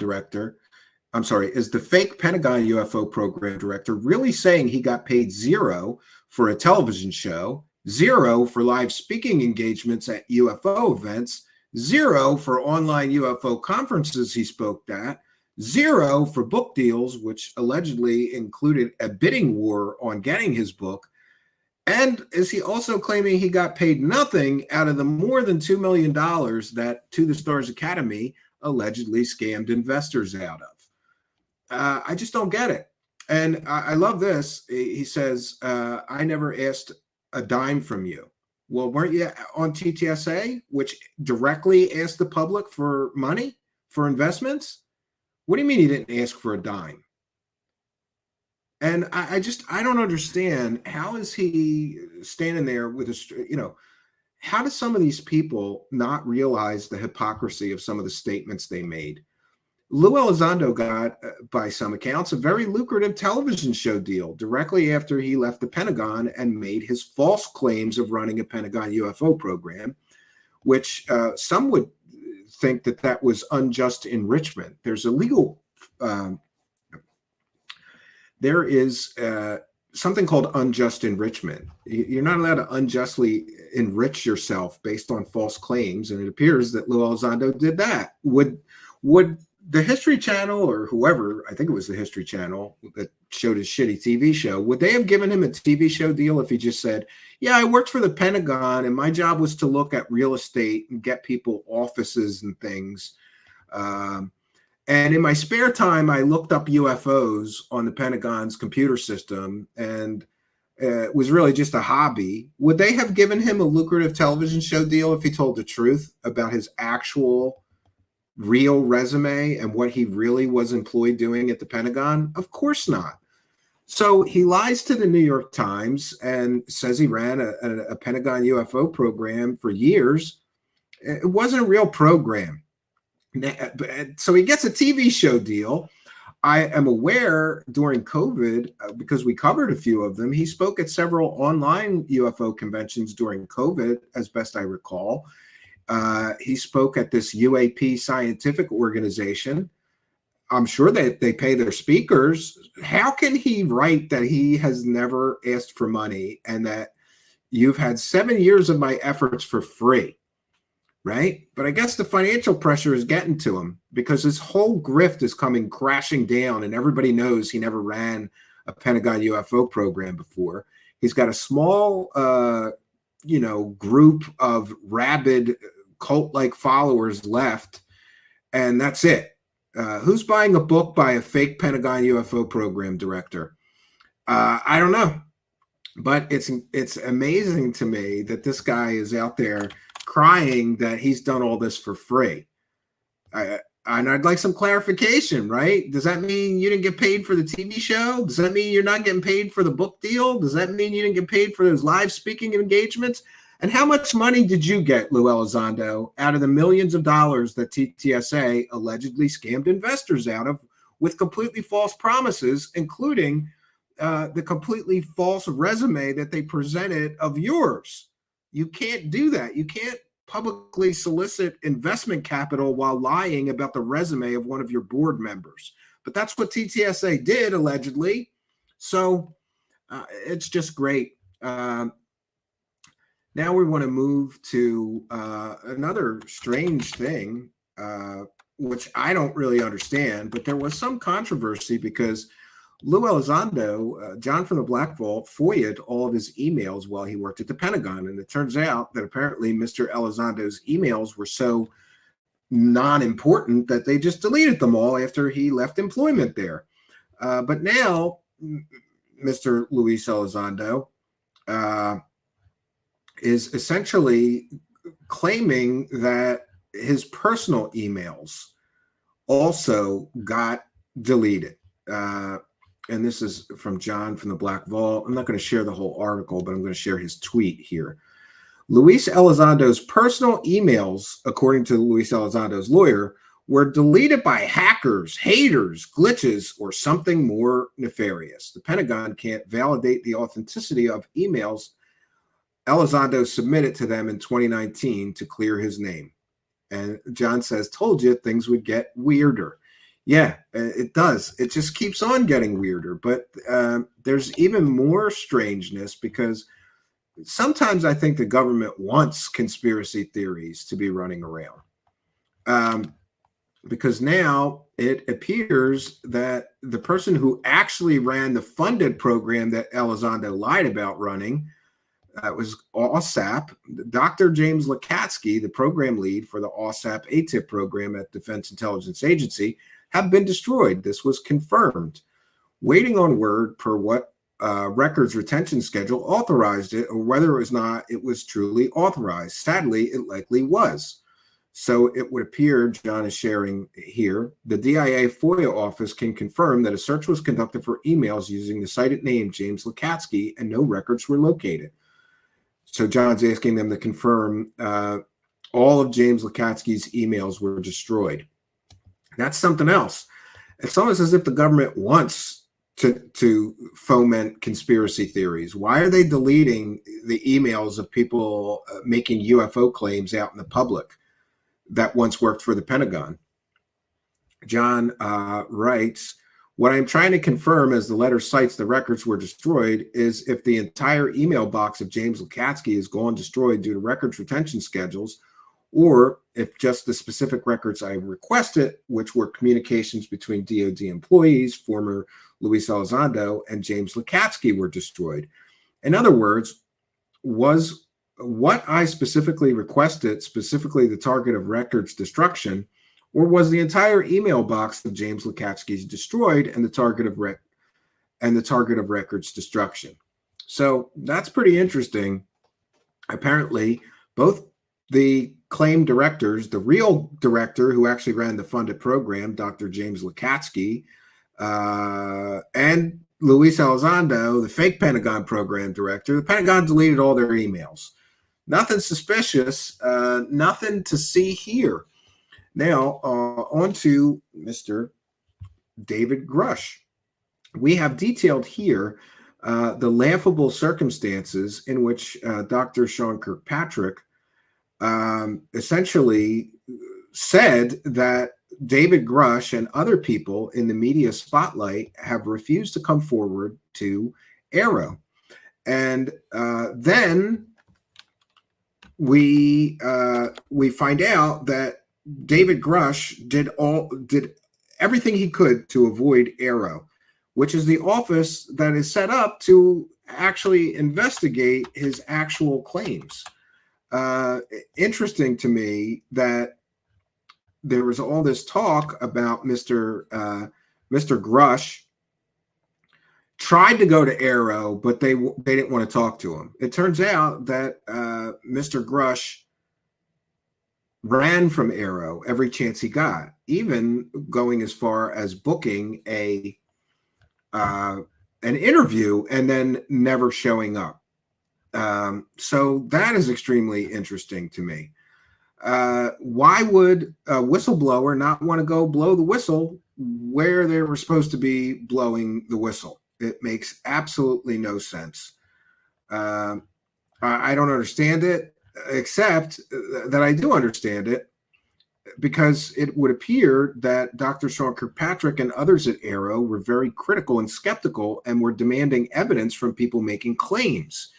director really saying he got paid $0 for a television show, $0 for live speaking engagements at UFO events, $0 for online UFO conferences he spoke at, $0 for book deals, which allegedly included a bidding war on getting his book? And is he also claiming he got paid nothing out of the more than $2 million that To the Stars Academy allegedly scammed investors out of? I just don't get it. And I love this. He says, I never asked a dime from you. Well, weren't you on TTSA, which directly asked the public for money, for investments? What do you mean you didn't ask for a dime? And I don't understand. How is he standing there with how do some of these people not realize the hypocrisy of some of the statements they made? Lue Elizondo got, by some accounts, a very lucrative television show deal directly after he left the Pentagon and made his false claims of running a Pentagon UFO program, which some would think that was unjust enrichment. There's a legal, there is something called unjust enrichment. You're not allowed to unjustly enrich yourself based on false claims, and it appears that Lue Elizondo did that. Would the History Channel, or whoever, I think it was the History Channel that showed his shitty TV show, would they have given him a TV show deal if he just said, yeah, I worked for the Pentagon and my job was to look at real estate and get people offices and things. And in my spare time, I looked up UFOs on the Pentagon's computer system, and it was really just a hobby. Would they have given him a lucrative television show deal if he told the truth about his actual real resume and what he really was employed doing at the Pentagon? Of course not. So he lies to the New York Times and says he ran a Pentagon UFO program for years. It wasn't a real program. So he gets a TV show deal. I am aware during COVID, because we covered a few of them, he spoke at several online UFO conventions during COVID, as best I recall. He spoke at this UAP scientific organization. I'm sure that they pay their speakers. How can he write that he has never asked for money and that you've had 7 years of my efforts for free, right? But I guess the financial pressure is getting to him because his whole grift is coming crashing down, and everybody knows he never ran a Pentagon UFO program before. He's got a small, group of rabid cult-like followers left, and that's it. Who's buying a book by a fake Pentagon UFO program director? I don't know, but it's amazing to me that this guy is out there crying that he's done all this for free. And I'd like some clarification, right? Does that mean you didn't get paid for the TV show? Does that mean you're not getting paid for the book deal? Does that mean you didn't get paid for those live speaking engagements? And how much money did you get, Lue Elizondo, out of the millions of dollars that TTSA allegedly scammed investors out of with completely false promises, including the completely false resume that they presented of yours? You can't do that. You can't publicly solicit investment capital while lying about the resume of one of your board members. But that's what TTSA did, allegedly. So it's just great. Now we want to move to another strange thing, which I don't really understand, but there was some controversy because Lue Elizondo, John from the Black Vault, FOIA'd all of his emails while he worked at the Pentagon. And it turns out that apparently Mr. Elizondo's emails were so non-important that they just deleted them all after he left employment there. But now, Mr. Luis Elizondo is essentially claiming that his personal emails also got deleted. And this is from John from the Black Vault. I'm not going to share the whole article, but I'm going to share his tweet here. Luis Elizondo's personal emails, according to Luis Elizondo's lawyer, were deleted by hackers, haters, glitches, or something more nefarious. The Pentagon can't validate the authenticity of emails Elizondo submitted to them in 2019 to clear his name. And John says, told you things would get weirder. Yeah, it does. It just keeps on getting weirder. But there's even more strangeness because sometimes I think the government wants conspiracy theories to be running around. Because now it appears that the person who actually ran the funded program that Elizondo lied about running, was OSAP, Dr. James Lukatsky, the program lead for the OSAP ATIP program at Defense Intelligence Agency, have been destroyed. This was confirmed. Waiting on word per what records retention schedule authorized it, or whether or not it was truly authorized. Sadly, it likely was. So it would appear, John is sharing here, the DIA FOIA office can confirm that a search was conducted for emails using the cited name James Lukatsky and no records were located. So John's asking them to confirm all of James Lukatsky's emails were destroyed. That's something else. It's almost as if the government wants to foment conspiracy theories. Why are they deleting the emails of people making UFO claims out in the public that once worked for the Pentagon? John writes, what I'm trying to confirm, as the letter cites the records were destroyed, is if the entire email box of James Lukatsky is gone destroyed due to records retention schedules, or if just the specific records I requested, which were communications between DoD employees, former Luis Elizondo, and James Lukatsky were destroyed. In other words, was what I specifically requested specifically the target of records destruction, or was the entire email box of James Lukatsky's destroyed and the target of records destruction? So that's pretty interesting. Apparently, both the claim directors, the real director who actually ran the funded program, Dr. James Lukatsky, and Luis Elizondo, the fake Pentagon program director, the Pentagon deleted all their emails. Nothing suspicious, nothing to see here. Now, on to Mr. David Grusch. We have detailed here the laughable circumstances in which Dr. Sean Kirkpatrick essentially said that David Grusch and other people in the media spotlight have refused to come forward to Arrow. And then we find out that David Grusch did everything he could to avoid Arrow, which is the office that is set up to actually investigate his actual claims. Interesting to me that there was all this talk about Mr. Grusch tried to go to Arrow, but they didn't want to talk to him. It turns out that Mr. Grusch ran from Arrow every chance he got, even going as far as booking an interview and then never showing up. So that is extremely interesting to me. Why would a whistleblower not want to go blow the whistle where they were supposed to be blowing the whistle? It makes absolutely no sense. I don't understand it, except that I do understand it, because it would appear that Dr. Sean Kirkpatrick and others at Arrow were very critical and skeptical and were demanding evidence from people making claims.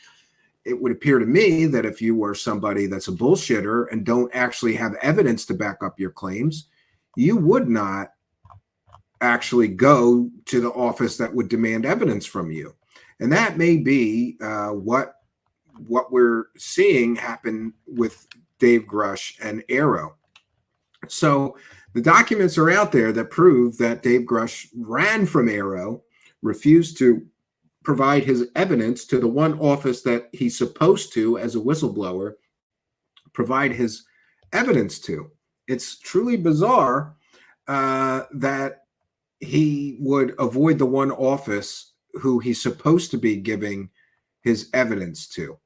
It would appear to me that if you were somebody that's a bullshitter and don't actually have evidence to back up your claims, you would not actually go to the office that would demand evidence from you. And that may be what we're seeing happen with Dave Grusch and Arrow. So the documents are out there that prove that Dave Grusch ran from Arrow, refused to provide his evidence to the one office that he's supposed to, as a whistleblower, provide his evidence to. It's truly bizarre that he would avoid the one office who he's supposed to be giving his evidence to.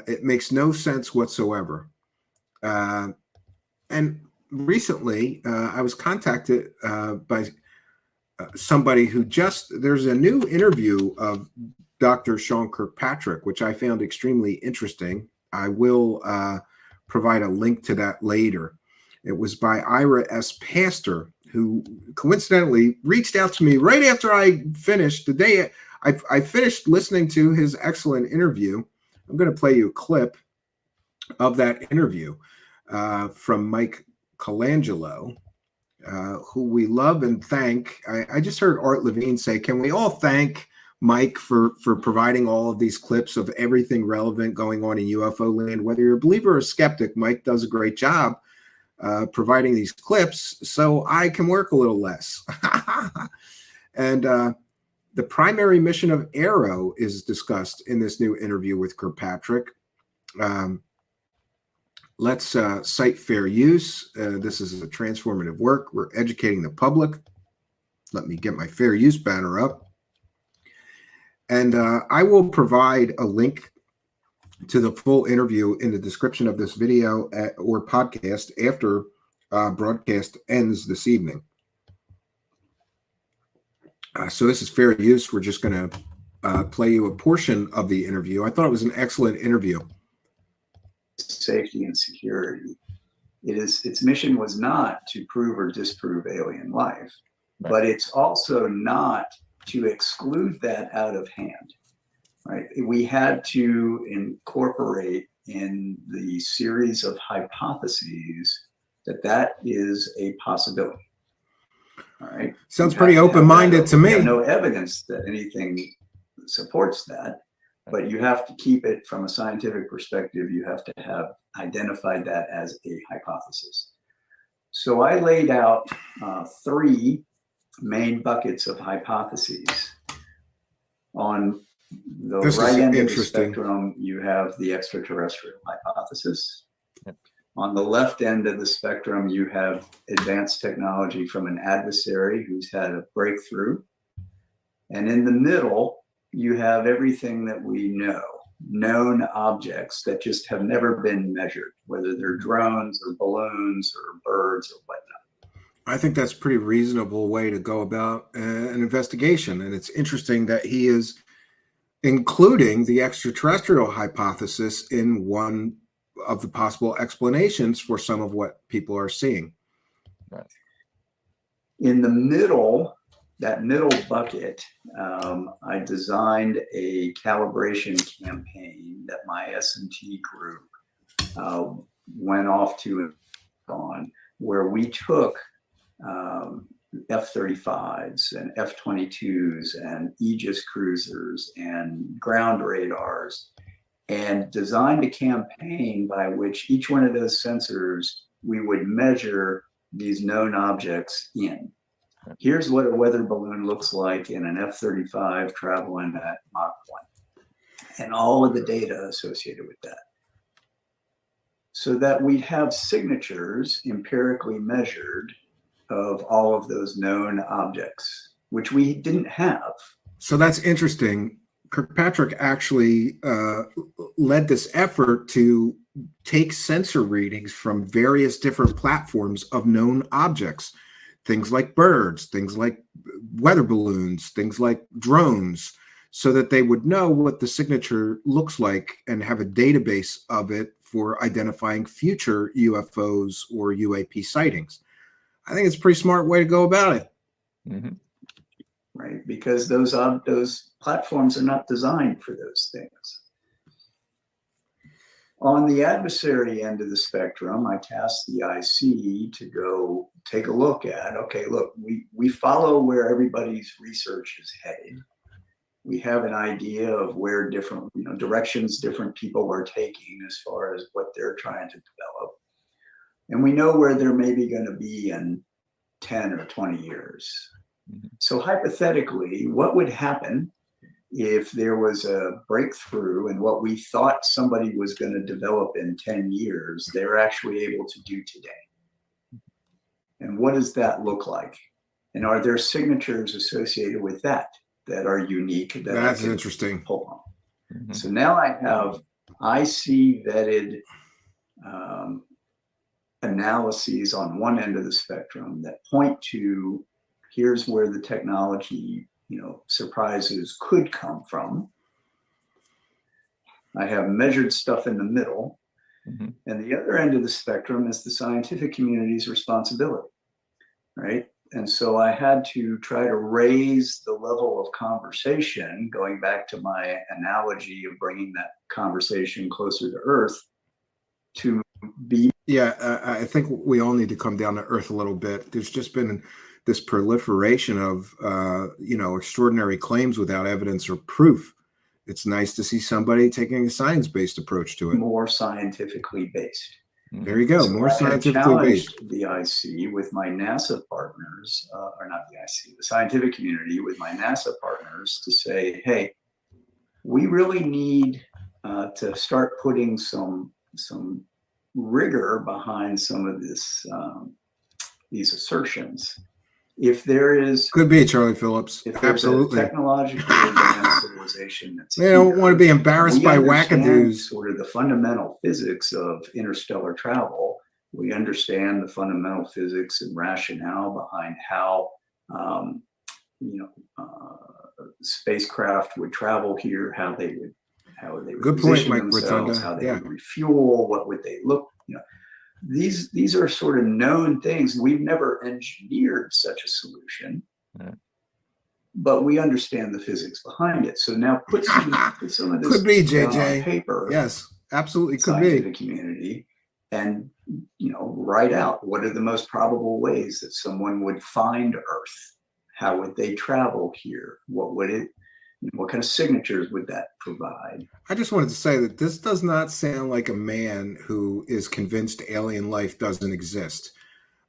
It makes no sense whatsoever. And recently, I was contacted by somebody who there's a new interview of Dr. Sean Kirkpatrick, which I found extremely interesting. I will provide a link to that later. It was by Ira S. Pastor, who coincidentally reached out to me right after I finished. The day I finished listening to his excellent interview. I'm going to play you a clip of that interview from Mike Colangelo, who we love and thank. I just heard Art Levine say, can we all thank Mike for providing all of these clips of everything relevant going on in UFO land? Whether you're a believer or a skeptic, Mike does a great job providing these clips so I can work a little less. And the primary mission of Arrow is discussed in this new interview with Kirkpatrick. Let's cite fair use. This is a transformative work. We're educating the public. Let me get my fair use banner up. And I will provide a link to the full interview in the description of this video or podcast after broadcast ends this evening. So this is fair use. We're just going to play you a portion of the interview. I thought it was an excellent interview. Safety and security. Its mission was not to prove or disprove alien life, but it's also not to exclude that out of hand. Right? We had to incorporate in the series of hypotheses that is a possibility. All right. Sounds pretty open-minded to me. We have no evidence that anything supports that, but you have to keep it from a scientific perspective. You have to have identified that as a hypothesis. So I laid out 3 main buckets of hypotheses. On the right end of the spectrum, you have the extraterrestrial hypothesis. Yep. On the left end of the spectrum, you have advanced technology from an adversary who's had a breakthrough. And in the middle, you have everything that we know, known objects that just have never been measured, whether they're drones or balloons or birds or whatnot. I think that's a pretty reasonable way to go about an investigation. And it's interesting that he is including the extraterrestrial hypothesis in one of the possible explanations for some of what people are seeing. Right. In the middle, that middle bucket, I designed a calibration campaign that my S&T group went off to on, where we took F-35s and F-22s and Aegis cruisers and ground radars and designed a campaign by which each one of those sensors we would measure these known objects in. Here's what a weather balloon looks like in an F-35 traveling at Mach 1 and all of the data associated with that, so that we'd have signatures empirically measured of all of those known objects, which we didn't have. So that's interesting Kirkpatrick actually led this effort to take sensor readings from various different platforms of known objects, things like birds, things like weather balloons, things like drones, so that they would know what the signature looks like and have a database of it for identifying future UFOs or UAP sightings. I think it's a pretty smart way to go about it. Mm-hmm. Right, because those platforms are not designed for those things. On the adversary end of the spectrum, I tasked the IC to go take a look at, okay, look, we follow where everybody's research is headed. We have an idea of where different directions different people are taking as far as what they're trying to develop. And we know where they're maybe going to be in 10 or 20 years. So hypothetically, what would happen if there was a breakthrough in what we thought somebody was going to develop in 10 years, they're actually able to do today? And what does that look like? And are there signatures associated with that are unique? That's interesting. Pull on. Mm-hmm. So now I have IC vetted analyses on one end of the spectrum that point to here's where the technology, surprises could come from. I have measured stuff in the middle. Mm-hmm. And the other end of the spectrum is the scientific community's responsibility, right? And so I had to try to raise the level of conversation, going back to my analogy of bringing that conversation closer to Earth, to be. Yeah, I think we all need to come down to Earth a little bit. There's just been this proliferation of, extraordinary claims without evidence or proof. It's nice to see somebody taking a science-based approach to it. More scientifically based. There you go, so more scientifically based. The IC with my NASA partners, or not the IC, the scientific community with my NASA partners to say, hey, we really need to start putting some rigor behind some of these assertions. If there is could be Charlie Phillips, if there's absolutely a technologically advanced civilization that's they don't want to be embarrassed by wackadoos. Sort of the fundamental physics of interstellar travel. We understand the fundamental physics and rationale behind how spacecraft would travel here, how they would good point, position Mike themselves, Rotunda. how they would refuel, what would they look, These are sort of known things. We've never engineered such a solution, but we understand the physics behind it. So now put some of this could be JJ on paper. Yes, absolutely could scientific be. Community, and write out what are the most probable ways that someone would find Earth. How would they travel here? What kind of signatures would that provide? I just wanted to say that this does not sound like a man who is convinced alien life doesn't exist.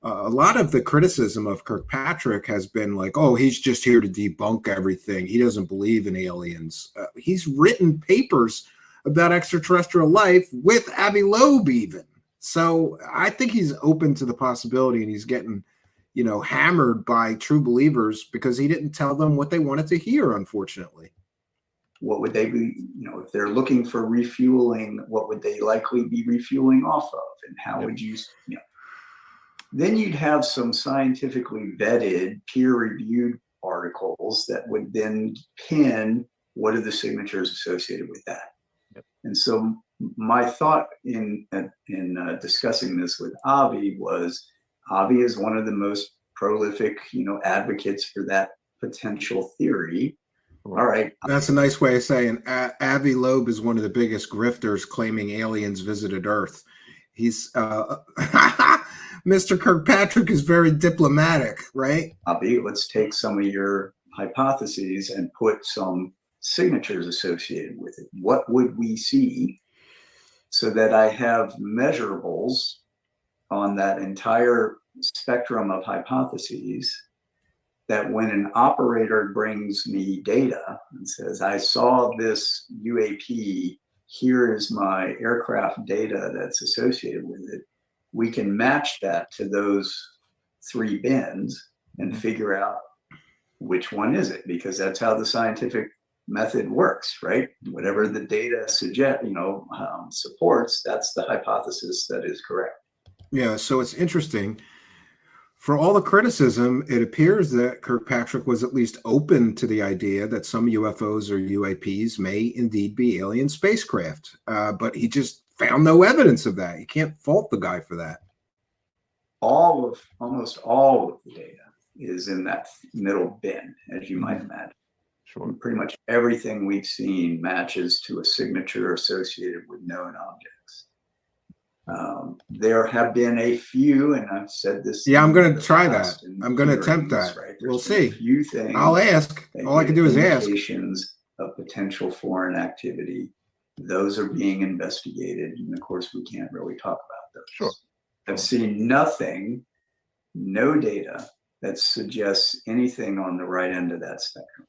A lot of the criticism of Kirkpatrick has been like, oh, he's just here to debunk everything. He doesn't believe in aliens. He's written papers about extraterrestrial life with Avi Loeb even. So I think he's open to the possibility, and he's getting hammered by true believers because he didn't tell them what they wanted to hear, unfortunately. What would they be, if they're looking for refueling, what would they likely be refueling off of? And how would you, then you'd have some scientifically vetted, peer-reviewed articles that would then pin what are the signatures associated with that. Yep. And so my thought in discussing this with Avi was, Avi is one of the most prolific, advocates for that potential theory. All right. That's a nice way of saying Avi Loeb is one of the biggest grifters claiming aliens visited Earth. He's Mr. Kirkpatrick is very diplomatic, right? Avi, let's take some of your hypotheses and put some signatures associated with it. What would we see so that I have measurables on that entire spectrum of hypotheses, that when an operator brings me data and says, I saw this UAP, here is my aircraft data that's associated with it, we can match that to those three bins and figure out which one is it, because that's how the scientific method works, right? Whatever the data suggest, supports, that's the hypothesis that is correct. Yeah, so it's interesting. For all the criticism, it appears that Kirkpatrick was at least open to the idea that some UFOs or UAPs may indeed be alien spacecraft, but he just found no evidence of that. You can't fault the guy for that. Almost all of the data is in that middle bin, as you might imagine. Sure. Pretty much everything we've seen matches to a signature associated with known objects. There have been a few, and I've said this. Yeah, I'm going to try that. I'm going to attempt that. Right? We'll see. A few things. I'll ask. All I can do is ask. Indications of potential foreign activity. Those are being investigated, and of course, we can't really talk about those. Sure. I've seen nothing, no data that suggests anything on the right end of that spectrum.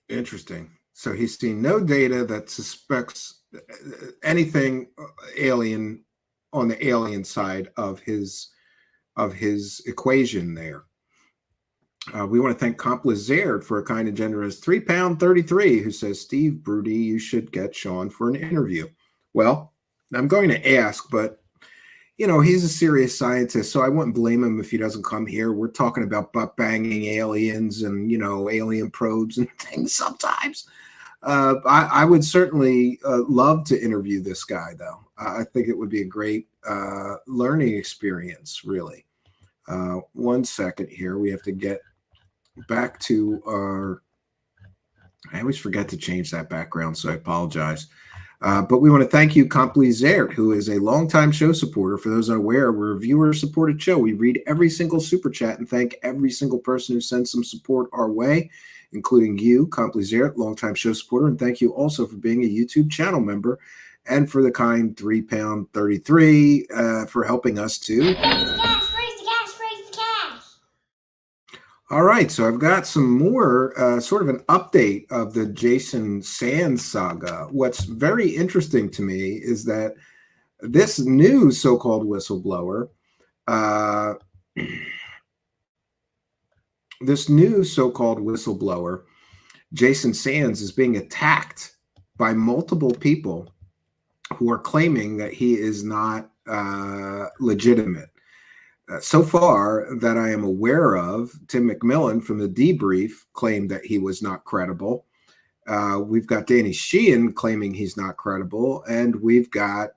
Interesting. So he's seen no data that suspects anything alien on the alien side of his equation there. We want to thank Comp Lizard for a kind and generous £3.33 who says, Steve Broody, you should get Sean for an interview. Well, I'm going to ask, but he's a serious scientist, so I wouldn't blame him if he doesn't come here. We're talking about butt banging aliens and, alien probes and things sometimes. I would certainly love to interview this guy, though. I think it would be a great learning experience, really. 1 second here. We have to get back to our... I always forget to change that background, so I apologize. But we want to thank you, Compli Zert, who is a longtime show supporter. For those unaware, we're a viewer-supported show. We read every single super chat and thank every single person who sends some support our way, including you, Compli Zert, longtime show supporter. And thank you also for being a YouTube channel member and for the kind £3.33 for helping us too. All right, so I've got some more sort of an update of the Jason Sands saga. What's very interesting to me is that this new so-called whistleblower, Jason Sands, is being attacked by multiple people who are claiming that he is not legitimate. So far that I am aware of, Tim McMillan from the Debrief claimed that he was not credible. We've got Danny Sheehan claiming he's not credible. And we've got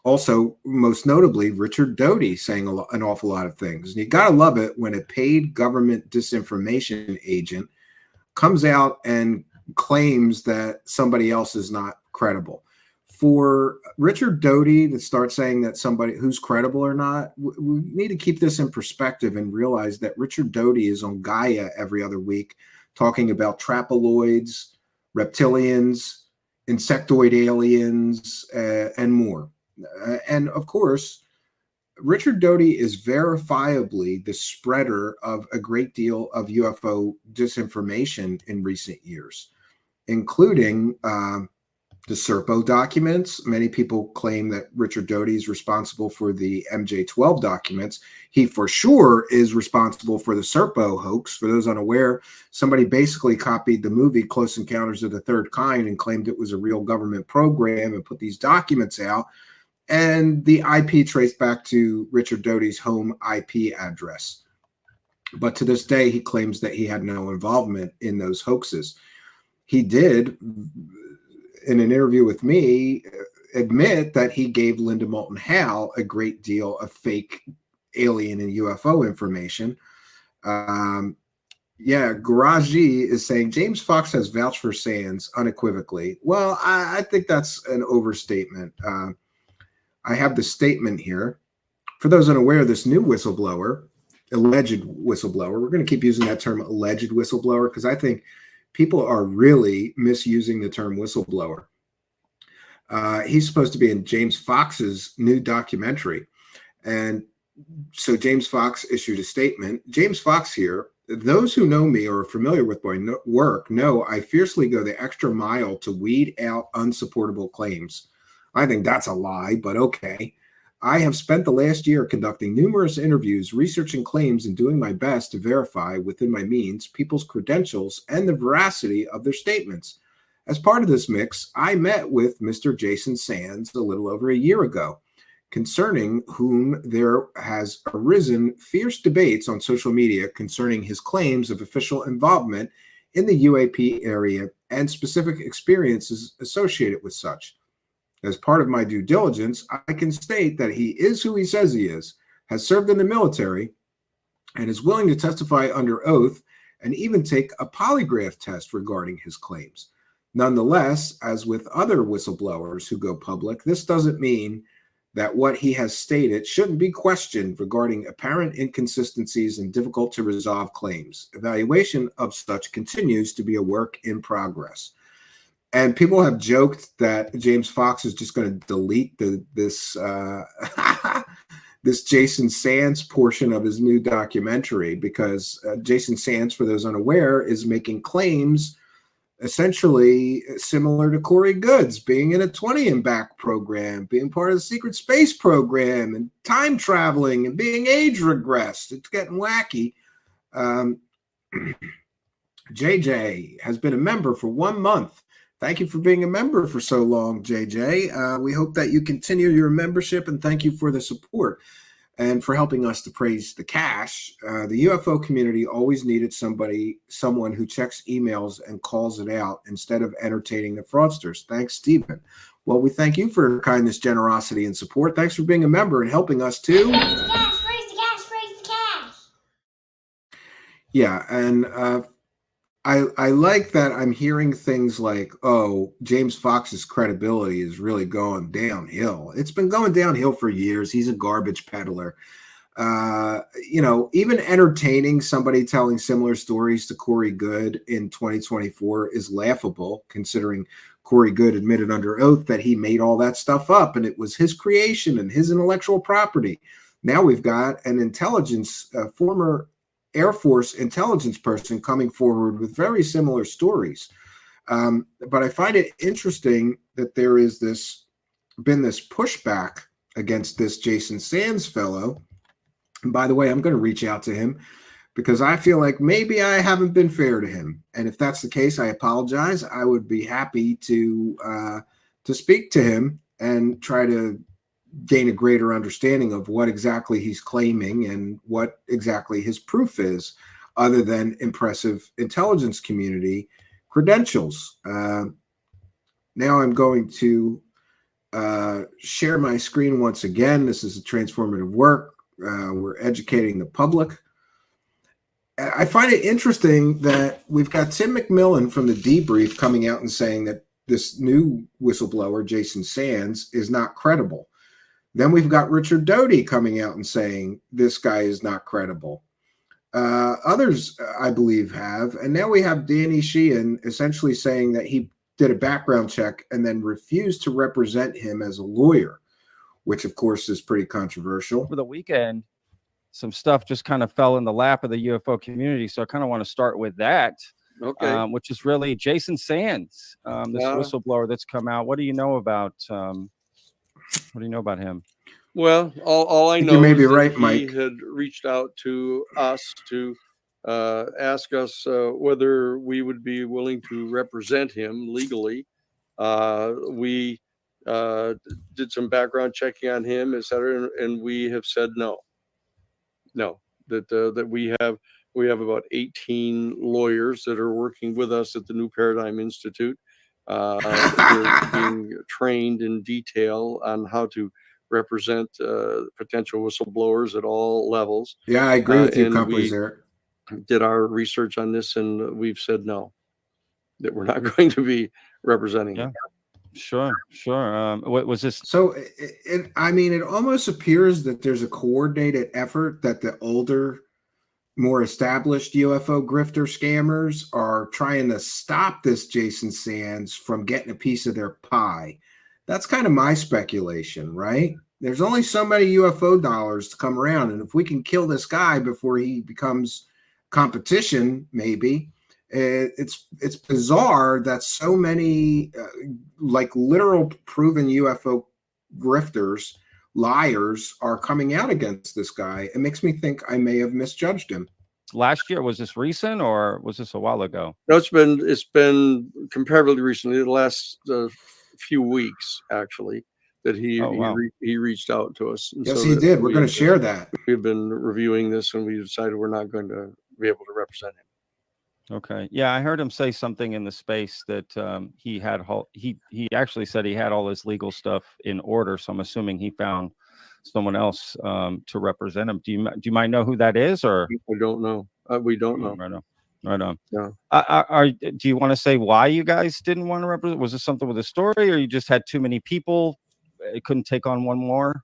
also, most notably, Richard Dodie saying an awful lot of things. And you got to love it when a paid government disinformation agent comes out and claims that somebody else is not credible. For Richard Dodie to start saying that somebody who's credible or not, we need to keep this in perspective and realize that Richard Dodie is on Gaia every other week talking about trapaloids, reptilians, insectoid aliens, and more. And of course, Richard Dodie is verifiably the spreader of a great deal of UFO disinformation in recent years, including the Serpo documents. Many people claim that Richard Dodie is responsible for the MJ-12 documents. He for sure is responsible for the Serpo hoax. For those unaware, somebody basically copied the movie Close Encounters of the Third Kind and claimed it was a real government program and put these documents out. And the IP traced back to Richard Dodie's home IP address. But to this day, he claims that he had no involvement in those hoaxes. He did, in an interview with me, admit that he gave Linda Moulton Howe a great deal of fake alien and UFO information. Garaji is saying James Fox has vouched for Sands unequivocally. Well, I think that's an overstatement. I have the statement here. For those unaware, this new whistleblower, alleged whistleblower, we're going to keep using that term alleged whistleblower because I think people are really misusing the term whistleblower. He's supposed to be in James Fox's new documentary. And so James Fox issued a statement. James Fox here, those who know me or are familiar with my work know I fiercely go the extra mile to weed out unsupportable claims. I think that's a lie, but okay. I have spent the last year conducting numerous interviews, researching claims, and doing my best to verify within my means people's credentials and the veracity of their statements. As part of this mix, I met with Mr. Jason Sands a little over a year ago, concerning whom there has arisen fierce debates on social media concerning his claims of official involvement in the UAP area and specific experiences associated with such. As part of my due diligence, I can state that he is who he says he is, has served in the military, and is willing to testify under oath and even take a polygraph test regarding his claims. Nonetheless, as with other whistleblowers who go public, this doesn't mean that what he has stated shouldn't be questioned regarding apparent inconsistencies and difficult to resolve claims. Evaluation of such continues to be a work in progress. And people have joked that James Fox is just going to delete this Jason Sands portion of his new documentary, because Jason Sands, for those unaware, is making claims essentially similar to Corey Goods, being in a 20 and back program, being part of the secret space program, and time traveling and being age regressed. It's getting wacky. JJ has been a member for 1 month. Thank you for being a member for so long, JJ. We hope that you continue your membership, and thank you for the support and for helping us to praise the cash. The UFO community always needed someone who checks emails and calls it out instead of entertaining the fraudsters. Thanks, Stephen. Well, we thank you for your kindness, generosity, and support. Thanks for being a member and helping us too. Praise the cash, praise the cash, praise the cash. Yeah, and I like that I'm hearing things like, oh, James Fox's credibility is really going downhill. It's been going downhill for years. He's a garbage peddler. Even entertaining somebody telling similar stories to Corey Good in 2024 is laughable, considering Corey Good admitted under oath that he made all that stuff up and it was his creation and his intellectual property. Now we've got an former Air Force intelligence person coming forward with very similar stories. But I find it interesting that there is been this pushback against this Jason Sands fellow. And by the way, I'm going to reach out to him because I feel like maybe I haven't been fair to him. And if that's the case, I apologize. I would be happy to speak to him and try to gain a greater understanding of what exactly he's claiming and what exactly his proof is, other than impressive intelligence community credentials. Now I'm going to share my screen once again. This is a transformative work. We're educating the public. I find it interesting that we've got Tim McMillan from the Debrief coming out and saying that this new whistleblower, Jason Sands, is not credible. Then we've got Richard Dodie coming out and saying this guy is not credible. Others, I believe, have. And now we have Danny Sheehan essentially saying that he did a background check and then refused to represent him as a lawyer, which, of course, is pretty controversial. Over the weekend, some stuff just kind of fell in the lap of the UFO community. So I kind of want to start with that, which is really Jason Sands, this whistleblower that's come out. What do you know about What do you know about him? Well, all I know is that Mike. He had reached out to us to ask us whether we would be willing to represent him legally. We did some background checking on him, et cetera, and we have said no. That we have about 18 lawyers that are working with us at the New Paradigm Institute. They're being trained in detail on how to represent potential whistleblowers at all levels. Yeah, I agree with you, companies there. Did our research on this, and we've said no, that we're not going to be representing him. Sure. What was this? So, it almost appears that there's a coordinated effort that the older, more established UFO grifter scammers are trying to stop this Jason Sands from getting a piece of their pie. That's kind of my speculation, right? There's only so many UFO dollars to come around, and if we can kill this guy before he becomes competition, maybe. It's bizarre that so many literal proven UFO grifters liars are coming out against this guy. It makes me think I may have misjudged him. Last year, was this recent or was this a while ago? No, it's been comparatively recently, the last few weeks actually, that he reached out to us. And yes, he did. We're going to share that. We've been reviewing this, and we decided we're not going to be able to represent him. Okay. Yeah, I heard him say something in the space that he actually said he had all his legal stuff in order. So I'm assuming he found someone else to represent him. Do you might know who that is, or I don't know. We don't know. Right on. Yeah. Do you want to say why you guys didn't want to represent? Was this something with a story, or you just had too many people? It couldn't take on one more?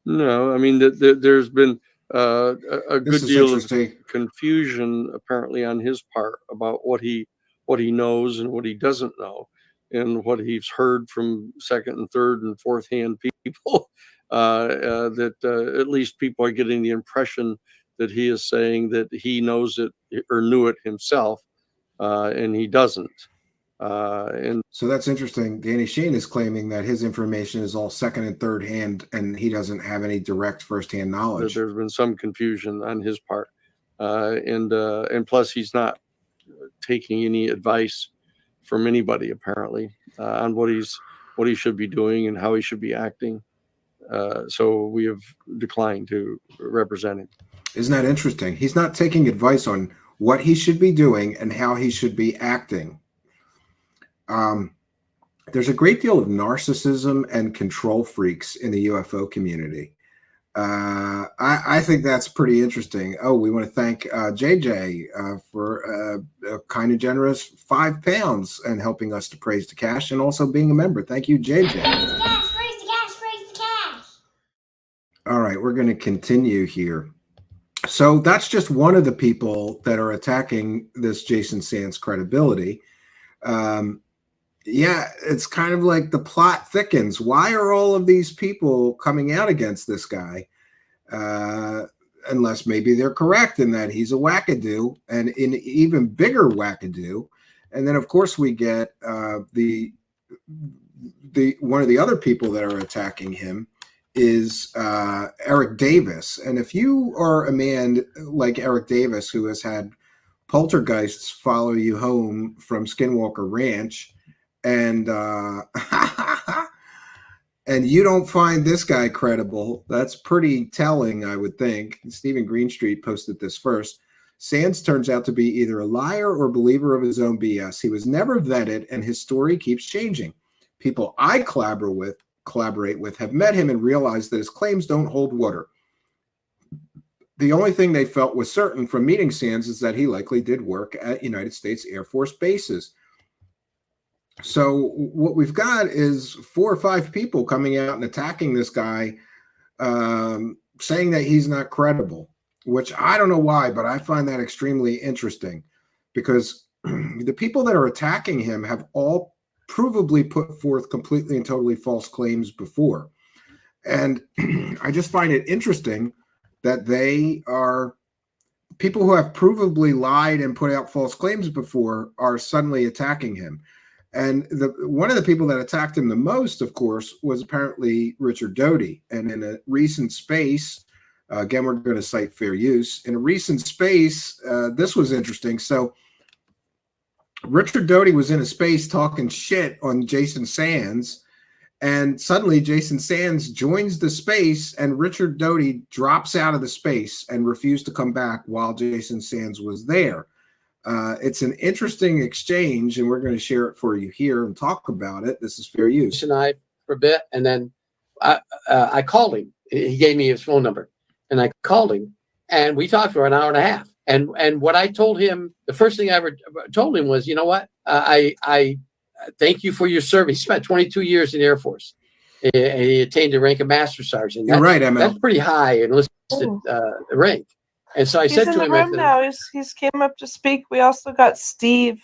No, I mean there's been a good deal of confusion apparently on his part about what he knows and what he doesn't know, and what he's heard from second and third and fourth hand people. That at least people are getting the impression that he is saying that he knows it or knew it himself, and he doesn't. And so that's interesting. Danny Sheen is claiming that his information is all second and third hand, and he doesn't have any direct firsthand knowledge. There's been some confusion on his part, and plus he's not taking any advice from anybody apparently on what he should be doing and how he should be acting. So we have declined to represent him. Isn't that interesting? He's not taking advice on what he should be doing and how he should be acting. There's a great deal of narcissism and control freaks in the UFO community. I think that's pretty interesting. Oh, we want to thank JJ for a kind and generous £5 and helping us to praise the cash and also being a member. Thank you, JJ. Praise the cash, praise the cash, praise the cash. All right, we're going to continue here. So that's just one of the people that are attacking this Jason Sands credibility. Yeah, it's kind of like the plot thickens. Why are all of these people coming out against this guy? Unless maybe they're correct in that he's a wackadoo, and an even bigger wackadoo. And then, of course, we get the one of the other people that are attacking him is Eric Davis. And if you are a man like Eric Davis who has had poltergeists follow you home from Skinwalker Ranch, and and you don't find this guy credible, that's pretty telling, I would think. Stephen Greenstreet posted this first. Sands turns out to be either a liar or believer of his own BS. He was never vetted, and his story keeps changing. People I collaborate with have met him and realized that his claims don't hold water. The only thing they felt was certain from meeting Sands is that he likely did work at United States Air Force bases. So what we've got is 4 or 5 people coming out and attacking this guy, saying that he's not credible, which I don't know why, but I find that extremely interesting because the people that are attacking him have all provably put forth completely and totally false claims before. And I just find it interesting that they are people who have provably lied and put out false claims before are suddenly attacking him. And one of the people that attacked him the most, of course, was apparently Richard Dodie. And in a recent space, again, we're going to cite fair use. In a recent space, this was interesting. So Richard Dodie was in a space talking shit on Jason Sands, and suddenly Jason Sands joins the space, and Richard Dodie drops out of the space and refused to come back while Jason Sands was there. It's an interesting exchange, and we're going to share it for you here and talk about it. This is fair use. And I for a bit, and then I called him. He gave me his phone number, and I called him, and we talked for an hour and a half. And what I told him, the first thing I ever told him was, you know what? I thank you for your service. He spent 22 years in the Air Force. He attained the rank of Master Sergeant. You're right, ML. That's pretty high enlisted rank. And so I said to him, he's in the room now. He's came up to speak. We also got Steve,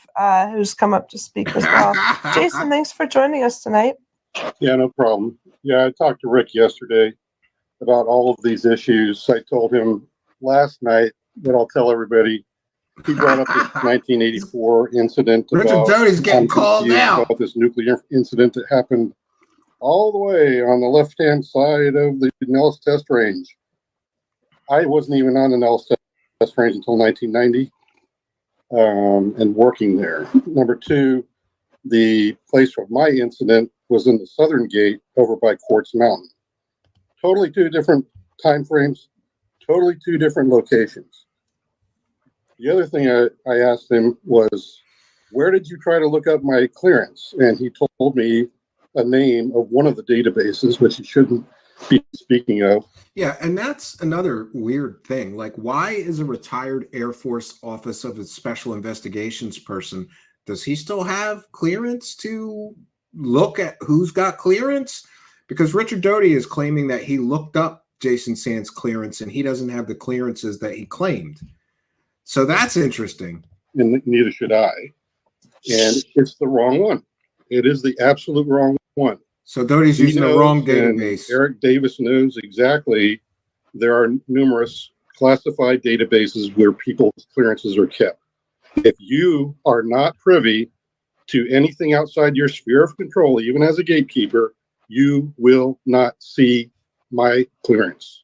who's come up to speak as well. Jason, thanks for joining us tonight. Yeah, no problem. Yeah, I talked to Rick yesterday about all of these issues. I told him last night that I'll tell everybody. He brought up this 1984 incident. Richard Dodie's getting called now. About this nuclear incident that happened all the way on the left-hand side of the Nellis test range. I wasn't even on the Nellis test range until 1990, and working there. Number two, the place of my incident was in the Southern Gate over by Quartz Mountain. Totally two different time frames, totally two different locations. The other thing I asked him was, where did you try to look up my clearance? And he told me a name of one of the databases, which he shouldn't be speaking of. Yeah, and that's another weird thing. Like, why is a retired Air Force Office of Special Investigations person, does he still have clearance to look at who's got clearance? Because Richard Dodie is claiming that he looked up Jason Sands' clearance and he doesn't have the clearances that he claimed. So that's interesting. And neither should I. And it's the wrong one. It is the absolute wrong one. So Dodie's using the wrong database. Eric Davis knows exactly. There are numerous classified databases where people's clearances are kept. If you are not privy to anything outside your sphere of control, even as a gatekeeper, you will not see my clearance.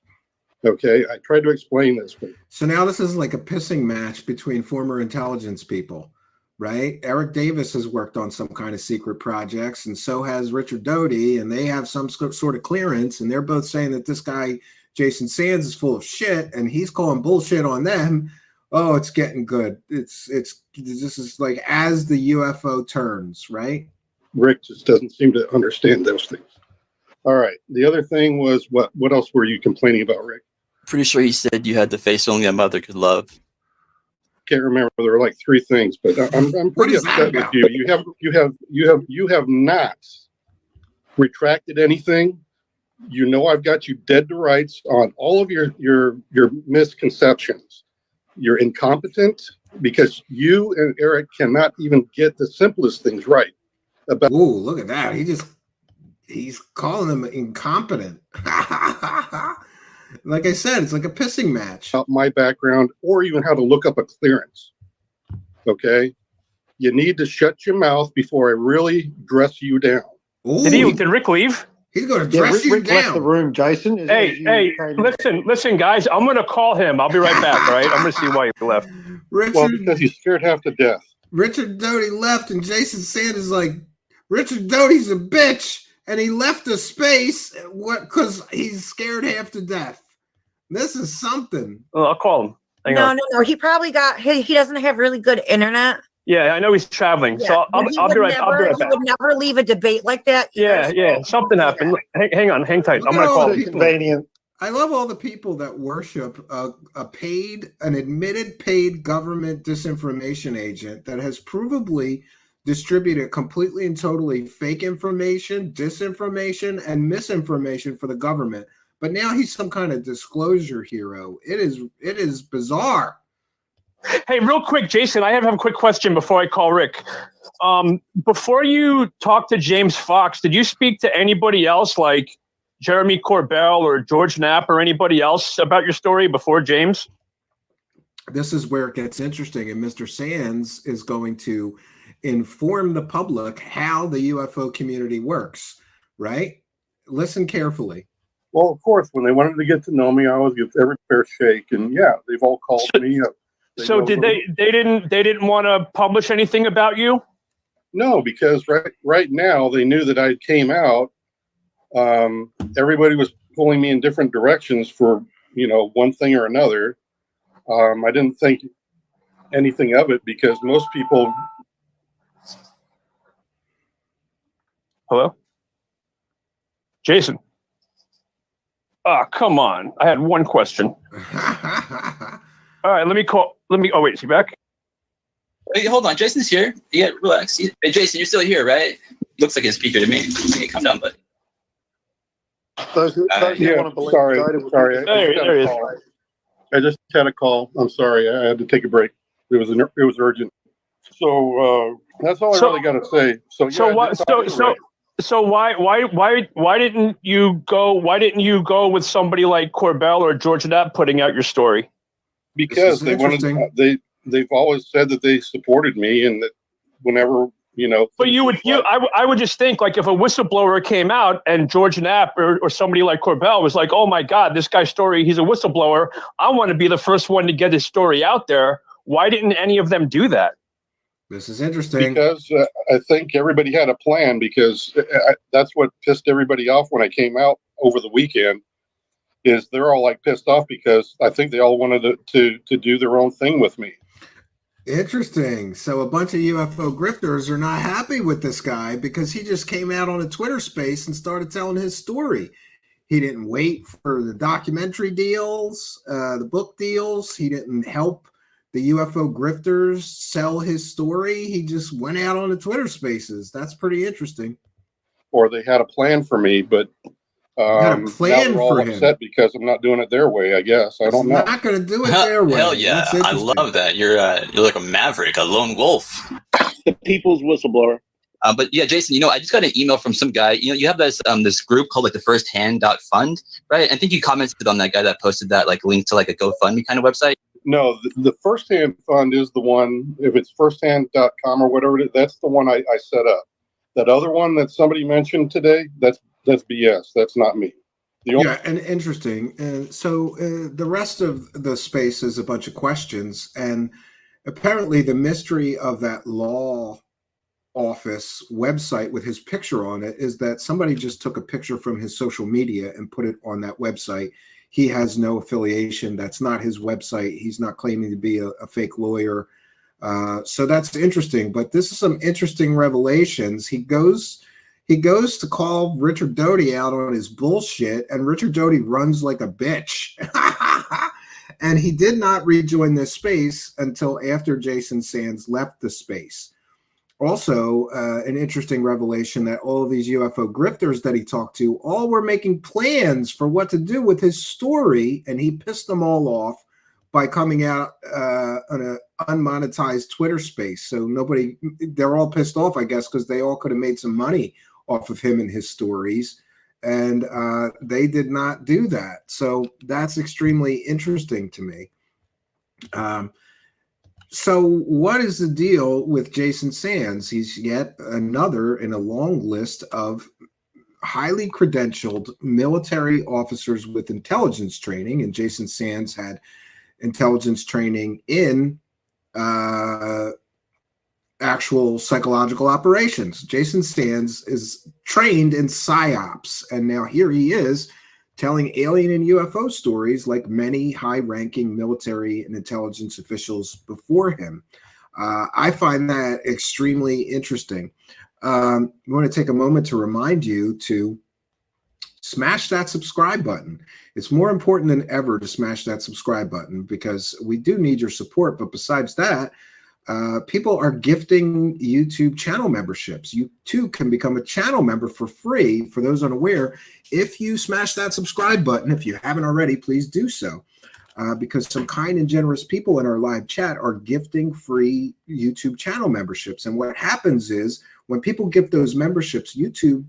Okay, I tried to explain this. So now this is like a pissing match between former intelligence people, right? Eric Davis has worked on some kind of secret projects, and so has Richard Dodie, and they have some sort of clearance, and they're both saying that this guy, Jason Sands, is full of shit, and he's calling bullshit on them. Oh, it's getting good. This is like as the UFO turns, right? Rick just doesn't seem to understand those things. All right. The other thing was what else were you complaining about, Rick? Pretty sure you said you had the face only a mother could love. Can't remember. There were like three things, but I'm pretty upset with you. You have not retracted anything. You know I've got you dead to rights on all of your misconceptions. You're incompetent because you and Eric cannot even get the simplest things right. Ooh, look at that. He's calling them incompetent. Like I said, it's like a pissing match. My background, or even how to look up a clearance. Okay? You need to shut your mouth before I really dress you down. Ooh. Did Rick leave? He's going to dress you Rick down. left the room, Jason. Listen, guys. I'm going to call him. I'll be right back. All right. I'm going to see why he left. Well, because he's scared half to death. Richard Dodie left, and Jason Sands is like, Richard Dodie's a bitch, and he left the space because he's scared half to death. This is something. Well, I'll call him. Hang on. No. He probably he doesn't have really good internet. Yeah, I know he's traveling, Yeah, so I'll be right back. He would never leave a debate like that. Yeah. Something happened. Hang on, hang tight. I'm going to call him. Convenient. I love all the people that worship an admitted paid government disinformation agent that has provably distributed completely and totally fake information, disinformation, and misinformation for the government. But now he's some kind of disclosure hero. It is bizarre. Hey, real quick, Jason, I have a quick question before I call Rick. Before you talked to James Fox, did you speak to anybody else like Jeremy Corbell or George Knapp or anybody else about your story before James? This is where it gets interesting, and Mr. Sands is going to inform the public how the UFO community works, right? Listen carefully. Well, of course, when they wanted to get to know me, I always give every fair shake, and yeah, they've all called me up. So did they didn't want to publish anything about you? No, because right now they knew that I came out. Everybody was pulling me in different directions for one thing or another. I didn't think anything of it because most people. Hello, Jason. Come on. I had one question. All right, oh, wait, is he back? Wait, hold on. Jason's here. Yeah, relax. Hey, Jason, you're still here, right? Looks like a speaker to me. Okay, calm down, buddy. Those who want to believe sorry. There he is. I just had a call. I'm sorry. I had to take a break. It was urgent. So that's all I really got to say. So why didn't you go with somebody like Corbell or George Knapp putting out your story? Because they've always said that they supported me and that whenever you know. But I would just think, like, if a whistleblower came out and George Knapp or somebody like Corbell was like, oh my God, this guy's story, he's a whistleblower, I want to be the first one to get his story out there. Why didn't any of them do that? This is interesting. Because I think everybody had a plan, because that's what pissed everybody off when I came out over the weekend, is they're all like pissed off because I think they all wanted to do their own thing with me. Interesting. So a bunch of UFO grifters are not happy with this guy because he just came out on a Twitter space and started telling his story. He didn't wait for the documentary deals, the book deals. He didn't help the UFO grifters sell his story. He just went out on the Twitter spaces. That's pretty interesting. Or they had a plan for me, but had a plan now they're all for upset him because I'm not doing it their way, I guess. I don't know. Not going to do it their way. Hell yeah. That's I interesting. love that. You're like a maverick, a lone wolf. The people's whistleblower. But yeah, Jason, I just got an email from some guy. You have this group called like the firsthand.fund, right? I think you commented on that guy that posted that like link to like a GoFundMe kind of website. No, the Firsthand Fund is the one. If it's firsthand.com or whatever it is, that's the one I set up. That other one that somebody mentioned today, that's BS. That's not me. Yeah, and interesting. So the rest of the space is a bunch of questions, and apparently the mystery of that law office website with his picture on it is that somebody just took a picture from his social media and put it on that website. He has no affiliation. That's not his website. He's not claiming to be a fake lawyer. So that's interesting. But this is some interesting revelations. He goes to call Richard Dodie out on his bullshit, and Richard Dodie runs like a bitch. And he did not rejoin this space until after Jason Sands left the space. Also, an interesting revelation that all of these UFO grifters that he talked to all were making plans for what to do with his story, and he pissed them all off by coming out on an unmonetized Twitter space. So they're all pissed off, I guess, because they all could have made some money off of him and his stories, and they did not do that. So that's extremely interesting to me. So what is the deal with Jason Sands? He's yet another in a long list of highly credentialed military officers with intelligence training, and Jason Sands had intelligence training in actual psychological operations. Jason Sands is trained in PSYOPs, and now here he is telling alien and UFO stories like many high-ranking military and intelligence officials before him. I find that extremely interesting. I want to take a moment to remind you to smash that subscribe button. It's more important than ever to smash that subscribe button because we do need your support. But besides that, people are gifting YouTube channel memberships. You too can become a channel member for free. For those unaware, if you smash that subscribe button, if you haven't already, please do so. Because some kind and generous people in our live chat are gifting free YouTube channel memberships. And what happens is when people gift those memberships, YouTube,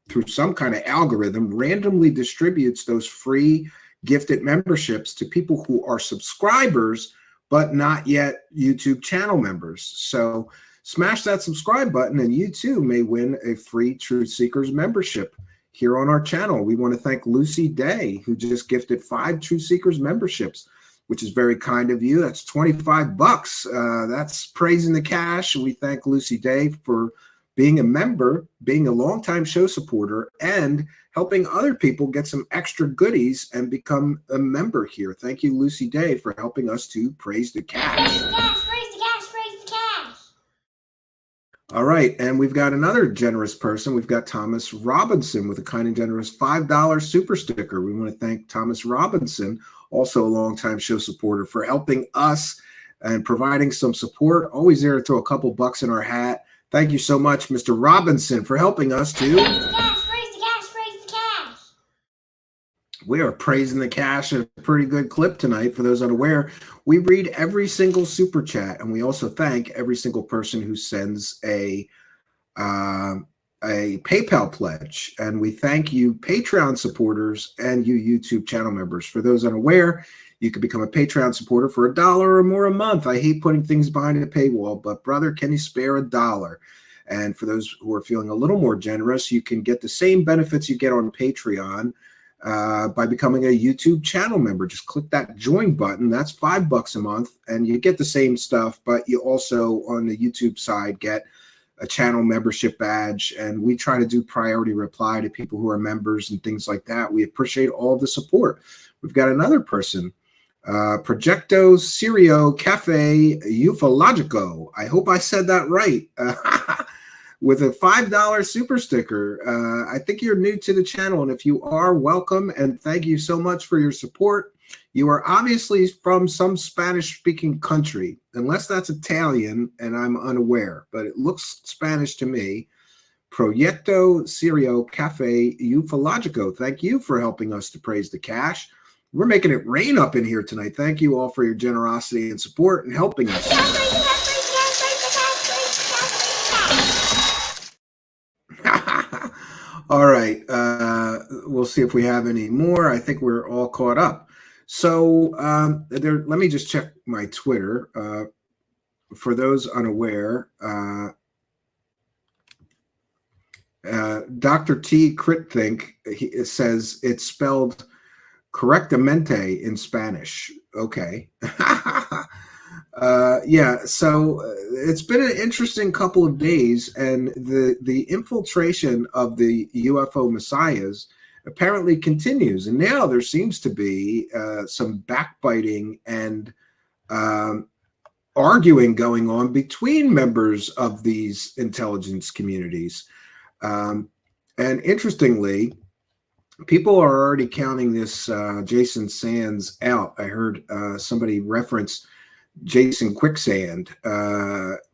through some kind of algorithm, randomly distributes those free gifted memberships to people who are subscribers but not yet YouTube channel members. So smash that subscribe button and you too may win a free Truth Seekers membership here on our channel. We want to thank Lucy Day, who just gifted 5 Truth Seekers memberships, which is very kind of you. That's $25. That's praising the cash. We thank Lucy Day for being a member, being a longtime show supporter, and helping other people get some extra goodies and become a member here. Thank you, Lucy Day, for helping us to praise the cash. Praise the cash, praise the cash, praise the cash. All right, and we've got another generous person. We've got Thomas Robinson with a kind and generous $5 super sticker. We want to thank Thomas Robinson, also a longtime show supporter, for helping us and providing some support. Always there to throw a couple bucks in our hat. Thank you so much, Mr. Robinson, for helping us to... Praise the cash, praise the cash, praise the cash. We are praising the cash at a pretty good clip tonight. For those unaware, we read every single super chat, and we also thank every single person who sends a a PayPal pledge, and we thank you Patreon supporters and you YouTube channel members. For those unaware, you can become a Patreon supporter for $1 or more a month. I hate putting things behind a paywall, but brother, can you spare $1? And for those who are feeling a little more generous, you can get the same benefits you get on Patreon by becoming a YouTube channel member. Just click that join button. That's $5 a month, and you get the same stuff, but you also on the YouTube side get a channel membership badge, and we try to do priority reply to people who are members and things like that. We appreciate all the support. We've got another person, Projecto Serio Cafe Ufologico. I hope I said that right. With a $5 super sticker. I think you're new to the channel, and if you are, welcome, and thank you so much for your support. You are obviously from some Spanish-speaking country, unless that's Italian, and I'm unaware, but it looks Spanish to me. Proyecto Serio Cafe Ufologico. Thank you for helping us to praise the cash. We're making it rain up in here tonight. Thank you all for your generosity and support and helping us. All right. We'll see if we have any more. I think we're all caught up. So let me just check my Twitter. For those unaware, Dr. T. Critthink says it's spelled correctamente in Spanish. Okay. Yeah, so it's been an interesting couple of days, and the infiltration of the UFO messiahs apparently continues, and now there seems to be some backbiting and arguing going on between members of these intelligence communities. And interestingly, people are already counting this Jason Sands out. I heard somebody reference Jason Quicksand.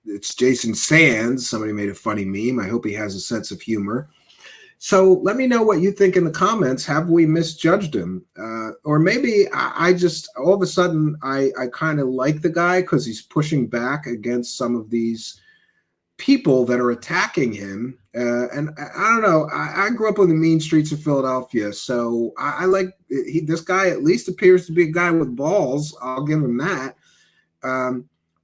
It's Jason Sands. Somebody made a funny meme. I hope he has a sense of humor. So let me know what you think in the comments. Have we misjudged him? Or maybe I just, all of a sudden, I kind of like the guy because he's pushing back against some of these people that are attacking him. And I don't know. I grew up on the mean streets of Philadelphia. So I like this guy at least appears to be a guy with balls. I'll give him that.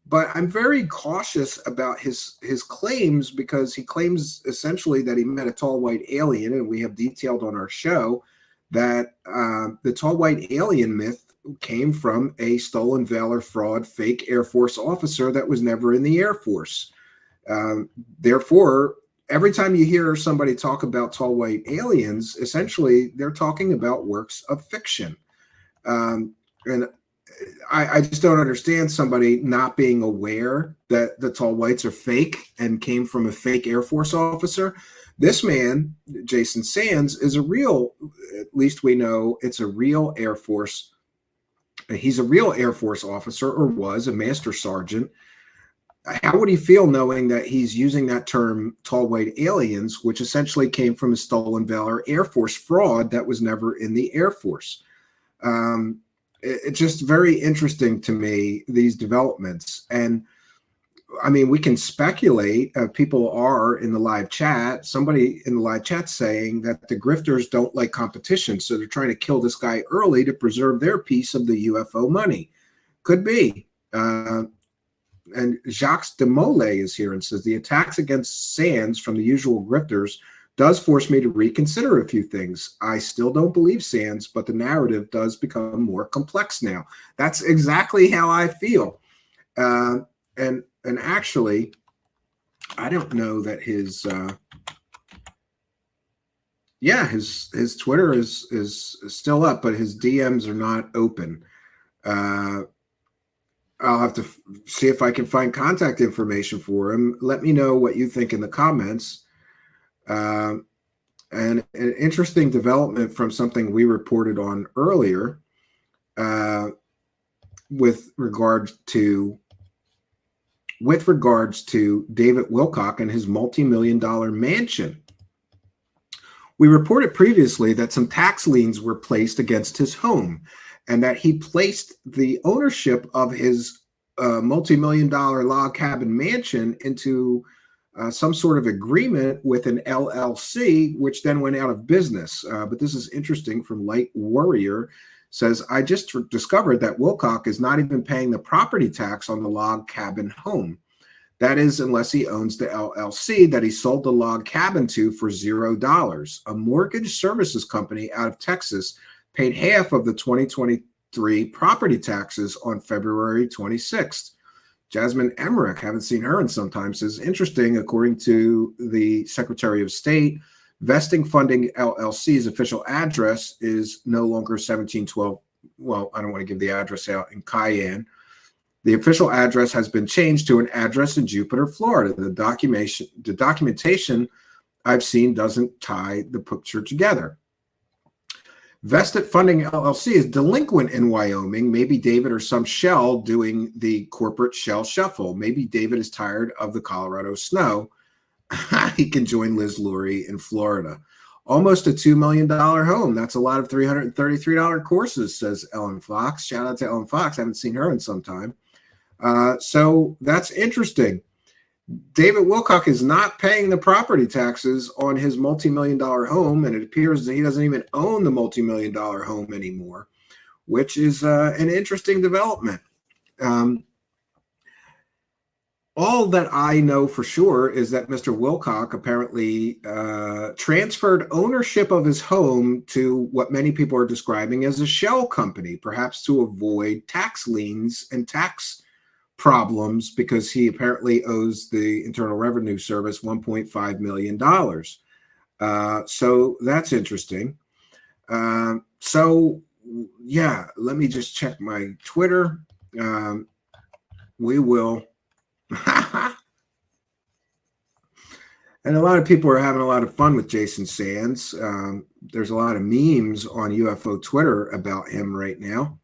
But I'm very cautious about his claims, because he claims essentially that he met a tall white alien, and we have detailed on our show that the tall white alien myth came from a stolen valor fraud fake Air Force officer that was never in the Air Force. Therefore, every time you hear somebody talk about tall white aliens, essentially they're talking about works of fiction. And I just don't understand somebody not being aware that the tall whites are fake and came from a fake Air Force officer. This man, Jason Sands, is a real, at least we know it's a real Air Force. He's a real Air Force officer, or was a master sergeant. How would he feel knowing that he's using that term tall white aliens, which essentially came from a stolen valor Air Force fraud that was never in the Air Force? It's just very interesting to me, these developments. And I mean, we can speculate. People are in the live chat. Somebody in the live chat saying that the grifters don't like competition, so they're trying to kill this guy early to preserve their piece of the UFO money. Could be. And Jacques de Mole is here and says the attacks against Sands from the usual grifters does force me to reconsider a few things. I still don't believe Sands, but the narrative does become more complex now. That's exactly how I feel. And actually, I don't know that his his Twitter is still up, but his DMs are not open. I'll have to see if I can find contact information for him. Let me know what you think in the comments. And an interesting development from something we reported on earlier with regards to David Wilcock and his multi-million-dollar mansion. We reported previously that some tax liens were placed against his home, and that he placed the ownership of his multi-million-dollar log cabin mansion into some sort of agreement with an LLC, which then went out of business. But this is interesting from Light Warrior. Says, I just discovered that Wilcock is not even paying the property tax on the log cabin home. That is, unless he owns the LLC that he sold the log cabin to for $0. A mortgage services company out of Texas paid half of the 2023 property taxes on February 26th. Jasmine Emmerich, haven't seen her in some time, says, interesting, according to the Secretary of State, Vesting Funding LLC's official address is no longer 1712. Well, I don't want to give the address out in Cayenne. The official address has been changed to an address in Jupiter, Florida. The documentation I've seen doesn't tie the picture together. Vested Funding LLC is delinquent in Wyoming. Maybe David or some shell doing the corporate shell shuffle. Maybe David is tired of the Colorado snow. He can join Liz Lurie in Florida. Almost a $2 million home. That's a lot of $333 courses, says Ellen Fox. Shout out to Ellen Fox. I haven't seen her in some time. So that's interesting. David Wilcock is not paying the property taxes on his multi-million-dollar home, and it appears that he doesn't even own the multi-million-dollar home anymore, which is an interesting development. All that I know for sure is that Mr. Wilcock apparently transferred ownership of his home to what many people are describing as a shell company, perhaps to avoid tax liens and tax problems, because he apparently owes the Internal Revenue Service $1.5 million. So that's interesting. So yeah, let me just check my Twitter. We will. And a lot of people are having a lot of fun with Jason Sands. There's a lot of memes on UFO Twitter about him right now.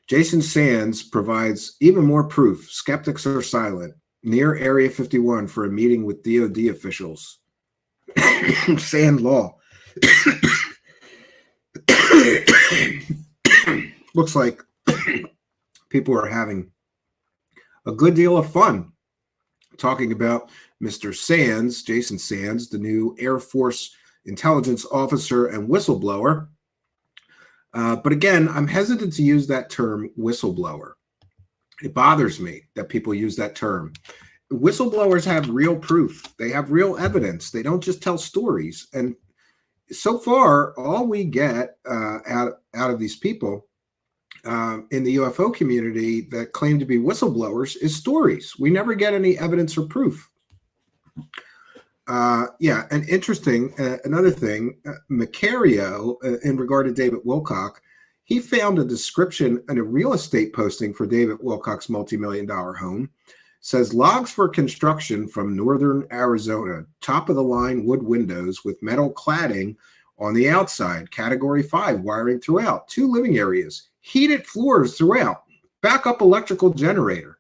Jason Sands provides even more proof. Skeptics are silent. Near Area 51 for a meeting with DOD officials. Sand law. Looks like people are having a good deal of fun talking about Mr. Sands, Jason Sands, the new Air Force intelligence officer and whistleblower. But again, I'm hesitant to use that term whistleblower. It bothers me that people use that term. Whistleblowers have real proof. They have real evidence. They don't just tell stories. And so far, all we get out of these people in the UFO community that claim to be whistleblowers is stories. We never get any evidence or proof. Yeah, and interesting, another thing, Macario, in regard to David Wilcock, he found a description in a real estate posting for David Wilcock's multi-million-dollar home. Says logs for construction from northern Arizona, top-of-the-line wood windows with metal cladding on the outside, category 5 wiring throughout, 2 living areas, heated floors throughout, backup electrical generator,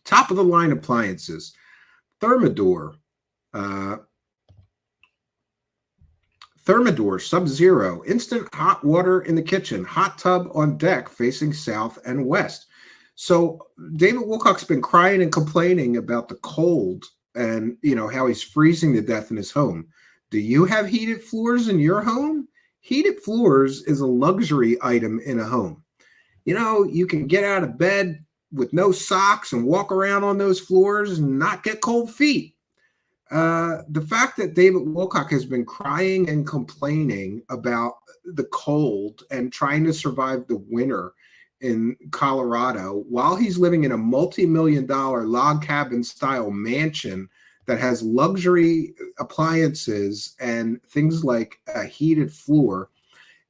top-of-the-line appliances, Thermador, Sub-Zero, instant hot water in the kitchen, hot tub on deck facing south and west. So David Wilcock's been crying and complaining about the cold and, you know, how he's freezing to death in his home. Do you have heated floors in your home? Heated floors is a luxury item in a home. You know, you can get out of bed with no socks and walk around on those floors and not get cold feet. The fact that David Wilcock has been crying and complaining about the cold and trying to survive the winter in Colorado while he's living in a multi-million-dollar log cabin style mansion that has luxury appliances and things like a heated floor,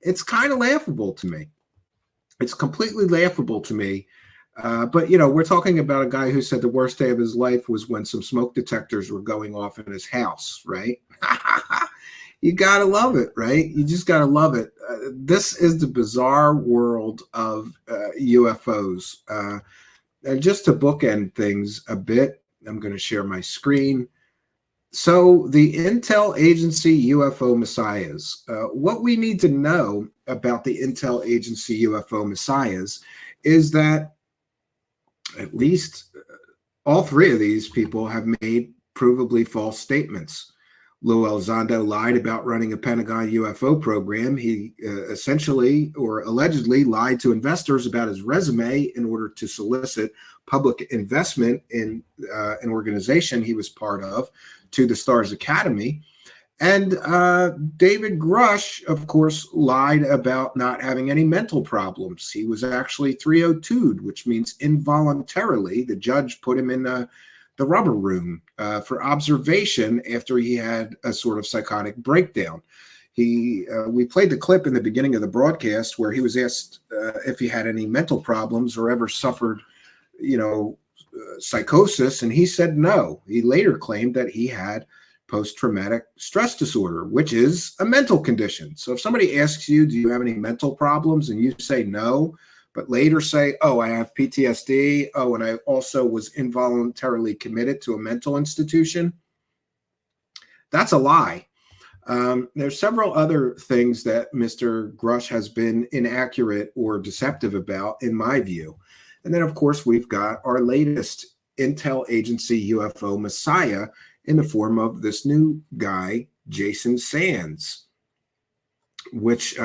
it's kind of laughable to me. It's completely laughable to me. But, you know, we're talking about a guy who said the worst day of his life was when some smoke detectors were going off in his house, right? You got to love it, right? You just got to love it. This is the bizarre world of UFOs. And just to bookend things a bit, I'm going to share my screen. So the Intel Agency UFO Messiahs. What we need to know about the Intel Agency UFO Messiahs is that at least all three of these people have made provably false statements. Lue Elizondo lied about running a Pentagon UFO program. He essentially or allegedly lied to investors about his resume in order to solicit public investment in an organization he was part of, to the Stars Academy. And David Grusch, of course, lied about not having any mental problems. He was actually 302'd, which means involuntarily. The judge put him in the rubber room for observation after he had a sort of psychotic breakdown. We played the clip in the beginning of the broadcast where he was asked if he had any mental problems or ever suffered, psychosis, and he said no. He later claimed that he had post-traumatic stress disorder, which is a mental condition. So if somebody asks you, do you have any mental problems, and you say no, but later say, oh, I have PTSD, oh, and I also was involuntarily committed to a mental institution, that's a lie. There's several other things that Mr. Grusch has been inaccurate or deceptive about, in my view. And then, of course, we've got our latest intel agency UFO messiah in the form of this new guy, Jason Sands, which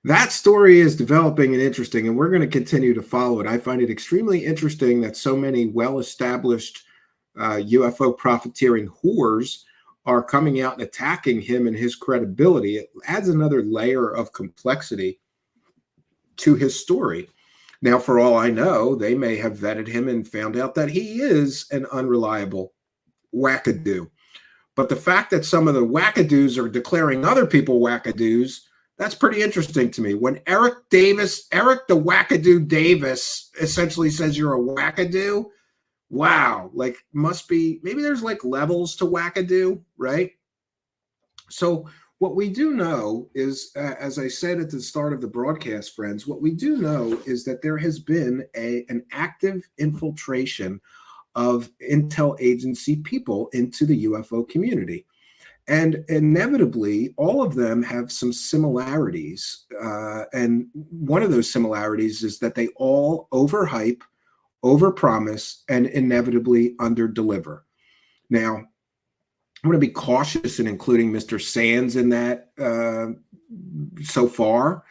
that story is developing and interesting, and we're going to continue to follow it. I find it extremely interesting that so many well-established UFO profiteering whores are coming out and attacking him and his credibility. It adds another layer of complexity to his story. Now, for all I know, they may have vetted him and found out that he is an unreliable wackadoo. But the fact that some of the wackadoos are declaring other people wackadoos, that's pretty interesting to me. When Eric the Wackadoo Davis essentially says you're a wackadoo, wow, like must be, maybe there's like levels to wackadoo, right? So what we do know is, as I said at the start of the broadcast, friends, what we do know is that there has been an active infiltration of intel agency people into the UFO community. And inevitably, all of them have some similarities. And one of those similarities is that they all overhype, overpromise, and inevitably underdeliver. Now, I'm going to be cautious in including Mr. Sands in that so far.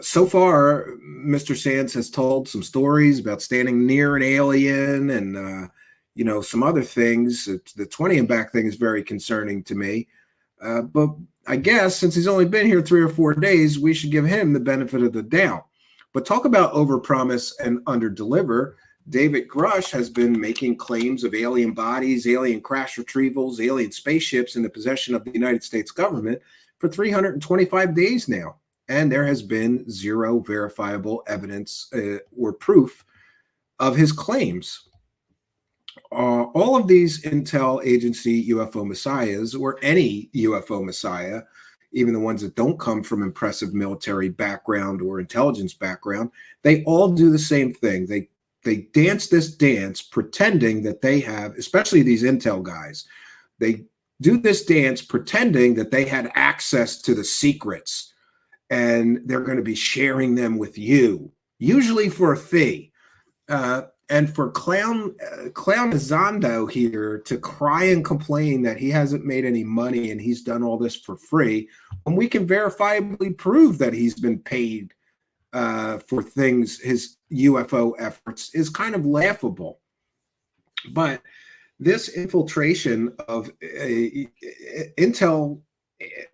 So far, Mr. Sands has told some stories about standing near an alien and, some other things. The 20 and back thing is very concerning to me. But I guess since he's only been here 3 or 4 days, we should give him the benefit of the doubt. But talk about overpromise and underdeliver. David Grusch has been making claims of alien bodies, alien crash retrievals, alien spaceships in the possession of the United States government for 325 days now. And there has been zero verifiable evidence or proof of his claims. All of these intel agency UFO messiahs, or any UFO messiah, even the ones that don't come from impressive military background or intelligence background, they all do the same thing. They dance this dance pretending that they have, especially these intel guys, they do this dance pretending that they had access to the secrets and they're going to be sharing them with you, usually for a fee. And for Clown Elizondo here to cry and complain that he hasn't made any money and he's done all this for free, when we can verifiably prove that he's been paid for things, his UFO efforts, is kind of laughable. But this infiltration of intel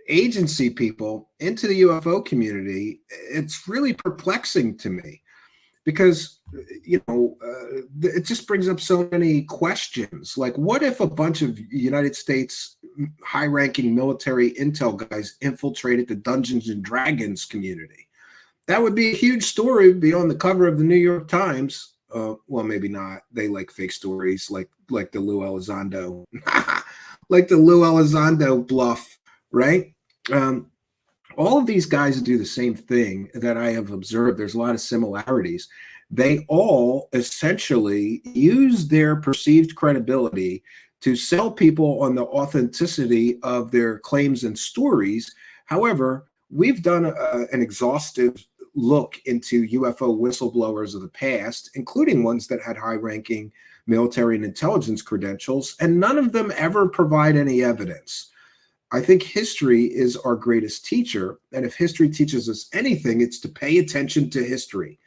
agency people into the UFO community, it's really perplexing to me because, it just brings up so many questions. Like, what if a bunch of United States high-ranking military intel guys infiltrated the Dungeons and Dragons community? That would be a huge story. It'd be on the cover of the New York Times. Well, maybe not. They like fake stories, like the Lue Elizondo, like the Lue Elizondo bluff, right? All of these guys do the same thing that I have observed. There's a lot of similarities. They all essentially use their perceived credibility to sell people on the authenticity of their claims and stories. However, we've done an exhaustive look into UFO whistleblowers of the past, including ones that had high-ranking military and intelligence credentials, and none of them ever provide any evidence. I think history is our greatest teacher, and if history teaches us anything, it's to pay attention to history.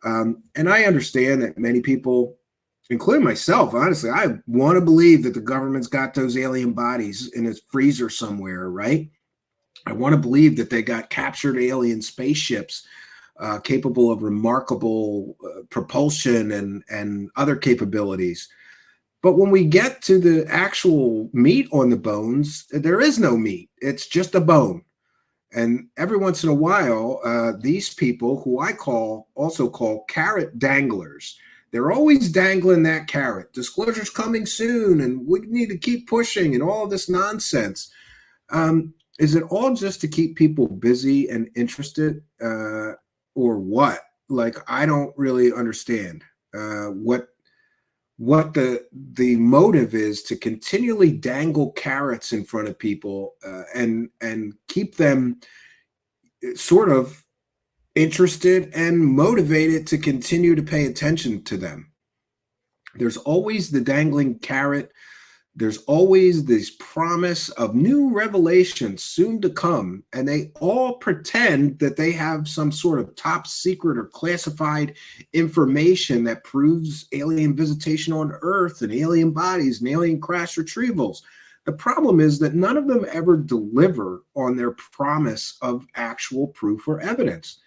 And I understand that many people, including myself, honestly, I want to believe that the government's got those alien bodies in a freezer somewhere, right? I want to believe that they got captured alien spaceships capable of remarkable propulsion and other capabilities. But when we get to the actual meat on the bones, there is no meat. It's just a bone. And every once in a while, these people, who I also call carrot danglers, they're always dangling that carrot. Disclosure's coming soon, and we need to keep pushing, and all this nonsense. Is it all just to keep people busy and interested, or what? Like, I don't really understand what the motive is to continually dangle carrots in front of people and keep them sort of interested and motivated to continue to pay attention to them. There's always the dangling carrot. There's always this promise of new revelations soon to come, and they all pretend that they have some sort of top secret or classified information that proves alien visitation on Earth and alien bodies and alien crash retrievals. The problem is that none of them ever deliver on their promise of actual proof or evidence.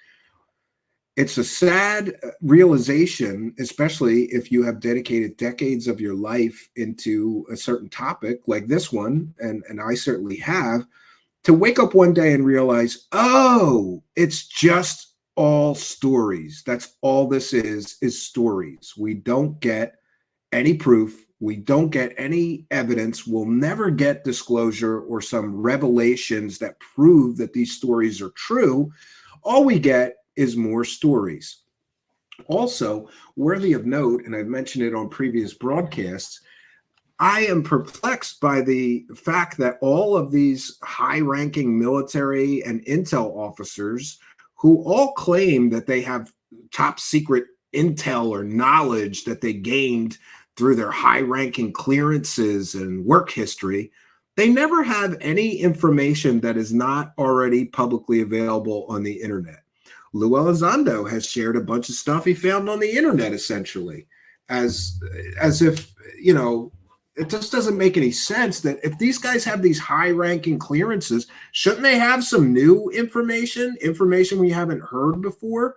It's a sad realization, especially if you have dedicated decades of your life into a certain topic like this one, and I certainly have, to wake up one day and realize, oh, it's just all stories. That's all this is stories. We don't get any proof. We don't get any evidence. We'll never get disclosure or some revelations that prove that these stories are true. All we get is more stories. Also, worthy of note, and I've mentioned it on previous broadcasts, I am perplexed by the fact that all of these high-ranking military and intel officers who all claim that they have top secret intel or knowledge that they gained through their high-ranking clearances and work history, they never have any information that is not already publicly available on the internet. Lue Elizondo has shared a bunch of stuff he found on the internet, essentially, as if, you know, it just doesn't make any sense that if these guys have these high-ranking clearances, shouldn't they have some new information we haven't heard before?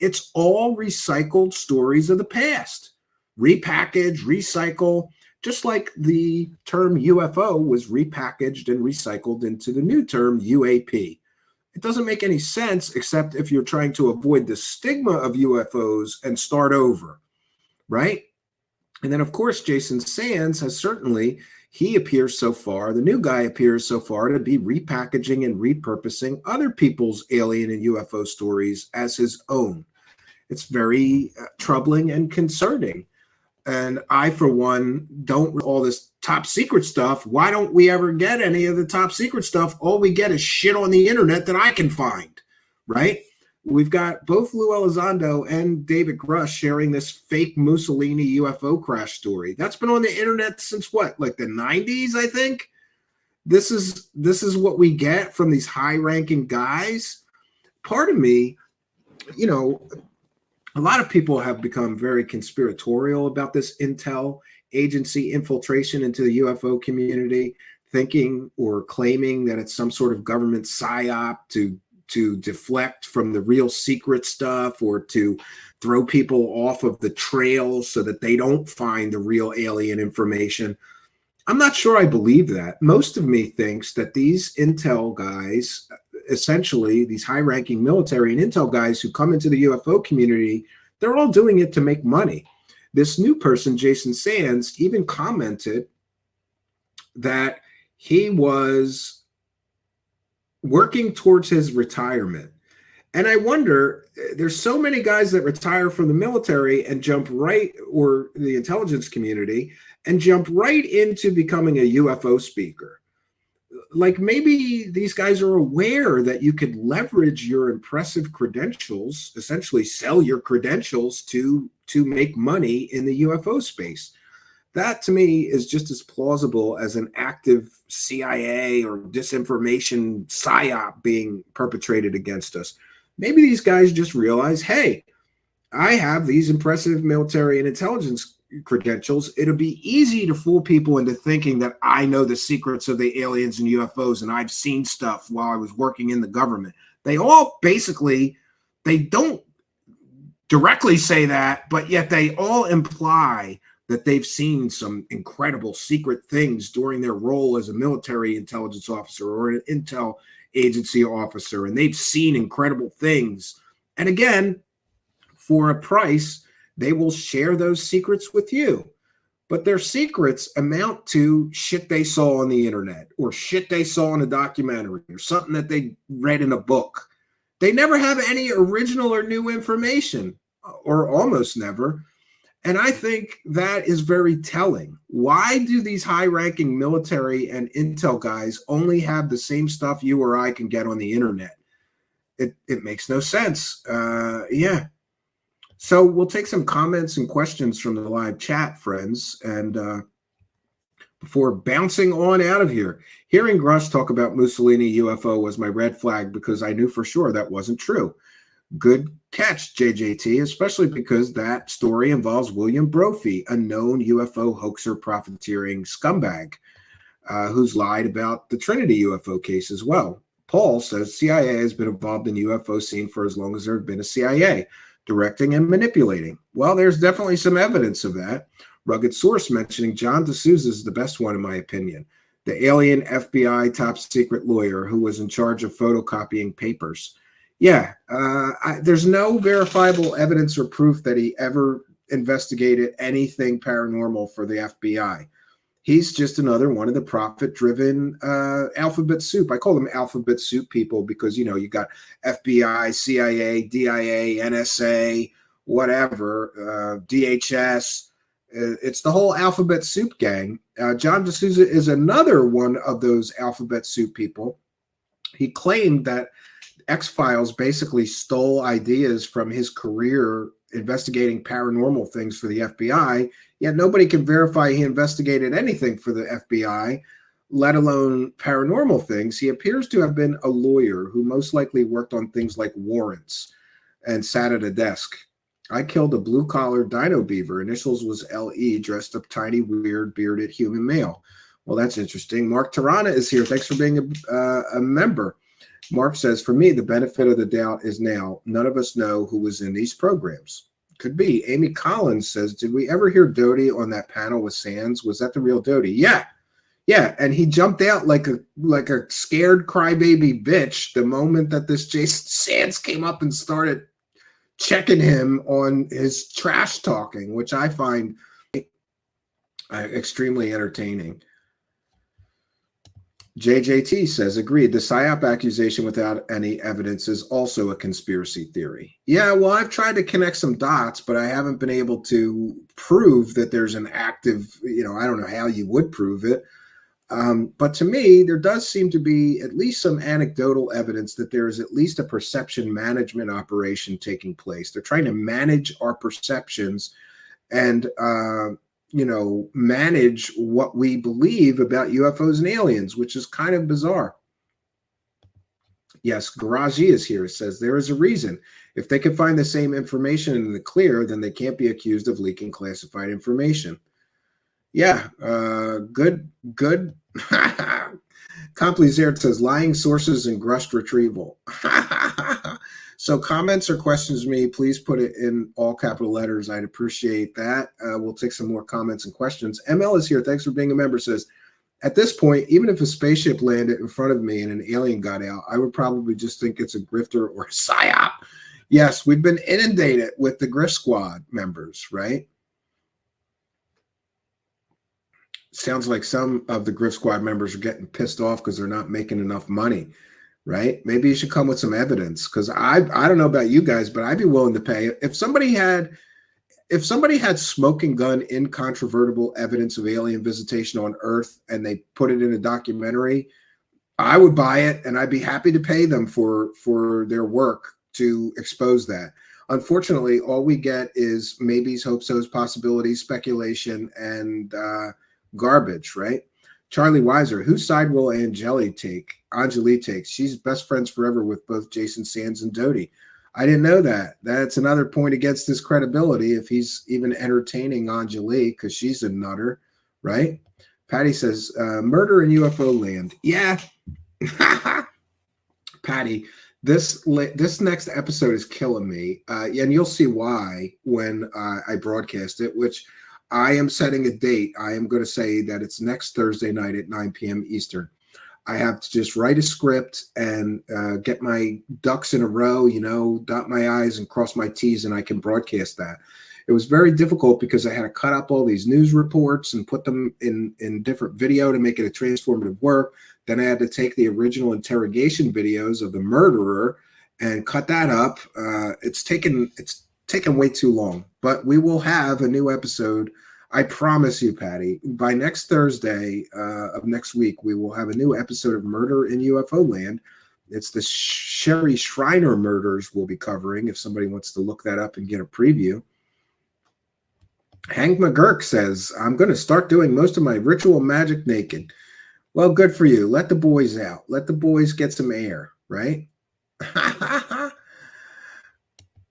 It's all recycled stories of the past. Repackage, recycle, just like the term UFO was repackaged and recycled into the new term UAP. It doesn't make any sense except if you're trying to avoid the stigma of UFOs and start over, right? And then, of course, Jason Sands has certainly, he appears so far, the new guy appears so far to be repackaging and repurposing other people's alien and UFO stories as his own. It's very troubling and concerning. And I, for one, don't all this top secret stuff. Why don't we ever get any of the top secret stuff? All we get is shit on the internet that I can find, right? We've got both Lue Elizondo and David Grusch sharing this fake Mussolini UFO crash story. That's been on the internet since what, like the 90s, I think? This is what we get from these high-ranking guys. Part of me, you know, a lot of people have become very conspiratorial about this intel agency infiltration into the UFO community, thinking or claiming that it's some sort of government psyop to deflect from the real secret stuff or to throw people off of the trail so that they don't find the real alien information. I'm not sure I believe that. Most of me thinks that these intel guys, essentially these high-ranking military and intel guys who come into the UFO community, they're all doing it to make money. This new person, Jason Sands, even commented that he was working towards his retirement. And I wonder, there's so many guys that retire from the military and jump right, or the intelligence community, and jump right into becoming a UFO speaker. Like maybe these guys are aware that you could leverage your impressive credentials, essentially sell your credentials to make money in the UFO space. That to me is just as plausible as an active CIA or disinformation psyop being perpetrated against us. Maybe these guys just realize, hey, I have these impressive military and intelligence credentials. It'll be easy to fool people into thinking that I know the secrets of the aliens and UFOs and I've seen stuff while I was working in the government. They all basically, they don't directly say that, but yet they all imply that they've seen some incredible secret things during their role as a military intelligence officer or an intel agency officer, and they've seen incredible things. And again, for a price, they will share those secrets with you. But their secrets amount to shit they saw on the internet or shit they saw in a documentary or something that they read in a book. They never have any original or new information, or almost never. And I think that is very telling. Why do these high-ranking military and intel guys only have the same stuff you or I can get on the internet? It makes no sense. Yeah. So we'll take some comments and questions from the live chat, friends. And before bouncing on out of here, hearing Grusch talk about Mussolini UFO was my red flag because I knew for sure that wasn't true. Good catch, JJT, especially because that story involves William Brophy, a known UFO hoaxer, profiteering scumbag who's lied about the Trinity UFO case as well. Paul says CIA has been involved in UFO scene for as long as there have been a CIA, directing and manipulating. Well, there's definitely some evidence of that. Rugged Source mentioning John D'Souza is the best one in my opinion. The alien FBI top secret lawyer who was in charge of photocopying papers. Yeah, there's no verifiable evidence or proof that he ever investigated anything paranormal for the FBI. He's just another one of the profit-driven alphabet soup. I call them alphabet soup people because, you know, you got FBI, CIA, DIA, NSA, whatever, DHS. It's the whole alphabet soup gang. John D'Souza is another one of those alphabet soup people. He claimed that X-Files basically stole ideas from his career investigating paranormal things for the FBI, yet nobody can verify he investigated anything for the FBI, let alone paranormal things. He appears to have been a lawyer who most likely worked on things like warrants and sat at a desk. I killed a blue-collar dino beaver. Initials was LE, dressed up tiny, weird, bearded human male. Well, that's interesting. Mark Tirana is here. Thanks for being a member. Mark says, for me, the benefit of the doubt is now none of us know who was in these programs. Could be. Amy Collins says, did we ever hear Dodie on that panel with Sands? Was that the real Dodie? Yeah. Yeah. And he jumped out like a scared crybaby bitch the moment that this Jason Sands came up and started checking him on his trash talking, which I find extremely entertaining. JJT says, agreed. The PSYOP accusation without any evidence is also a conspiracy theory. Yeah, well, I've tried to connect some dots, but I haven't been able to prove that there's an active, I don't know how you would prove it. But to me, there does seem to be at least some anecdotal evidence that there is at least a perception management operation taking place. They're trying to manage our perceptions and, manage what we believe about UFOs and aliens, which is kind of bizarre. Yes, Garaji is here. It says there is a reason. If they can find the same information in the clear, then they can't be accused of leaking classified information. Yeah, good. Compliziert says lying sources and Grusch retrieval. So comments or questions for me, please put it in all capital letters. I'd appreciate that. We'll take some more comments and questions. ML is here. Thanks for being a member. Says, at this point, even if a spaceship landed in front of me and an alien got out, I would probably just think it's a grifter or a psyop. Yes, we've been inundated with the Grift Squad members, right? Sounds like some of the Grift Squad members are getting pissed off because they're not making enough money. Right? Maybe you should come with some evidence because I don't know about you guys, but I'd be willing to pay. If somebody had smoking gun, incontrovertible evidence of alien visitation on Earth and they put it in a documentary, I would buy it and I'd be happy to pay them for their work to expose that. Unfortunately, all we get is maybes, hopes, so's, possibilities, speculation, and garbage, right? Charlie Weiser, whose side will Angeli take? She's best friends forever with both Jason Sands and Dodie. I didn't know that. That's another point against his credibility if he's even entertaining Angeli, because she's a nutter, right? Patty says, murder in UFO land. Yeah. Patty, this next episode is killing me. And you'll see why when I broadcast it, which I am setting a date. I am going to say that it's next Thursday night at 9 p.m. Eastern. I have to just write a script and get my ducks in a row, dot my I's and cross my T's, and I can broadcast that. It was very difficult because I had to cut up all these news reports and put them in different video to make it a transformative work. Then I had to take the original interrogation videos of the murderer and cut that up. It's taken way too long, but we will have a new episode. I promise you, Patty, by next Thursday of next week, we will have a new episode of Murder in UFO Land. It's the Sherry Shriner murders we'll be covering, if somebody wants to look that up and get a preview. Hank McGurk says, I'm going to start doing most of my ritual magic naked. Well, good for you. Let the boys out. Let the boys get some air, right?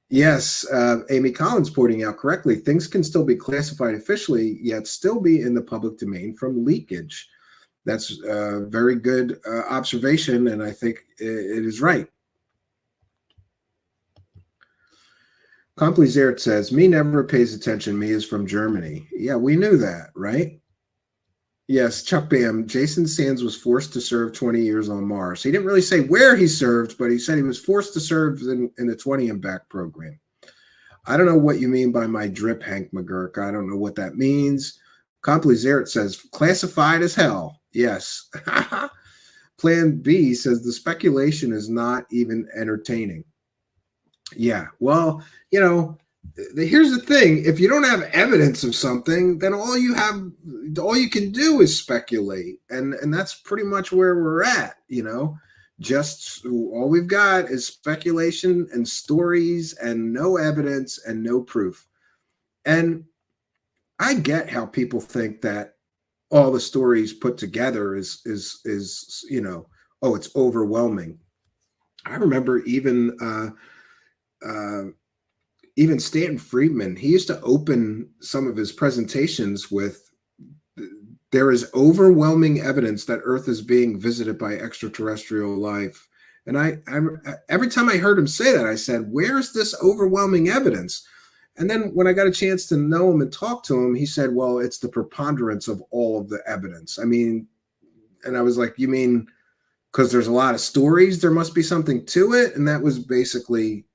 Yes, Amy Collins pointing out correctly, things can still be classified officially, yet still be in the public domain from leakage. That's a very good observation, and I think it is right. Complizert says, me never pays attention. Me is from Germany. Yeah, we knew that, right? Yes, Chuck Bam. Jason Sands was forced to serve 20 years on Mars. He didn't really say where he served, but he said he was forced to serve in the 20 and back program. I don't know what you mean by my drip, Hank McGurk. I don't know what that means. Complizert says, classified as hell. Yes. Plan B says, the speculation is not even entertaining. Yeah, well, here's the thing. If you don't have evidence of something, then all you can do is speculate. And that's pretty much where we're at, Just all we've got is speculation and stories and no evidence and no proof. And I get how people think that all the stories put together is it's overwhelming. I remember even Stanton Friedman, he used to open some of his presentations with, there is overwhelming evidence that Earth is being visited by extraterrestrial life. And I every time I heard him say that, I said, where's this overwhelming evidence? And then when I got a chance to know him and talk to him, he said, well, it's the preponderance of all of the evidence. I mean, and I was like, you mean because there's a lot of stories, there must be something to it? And that was basically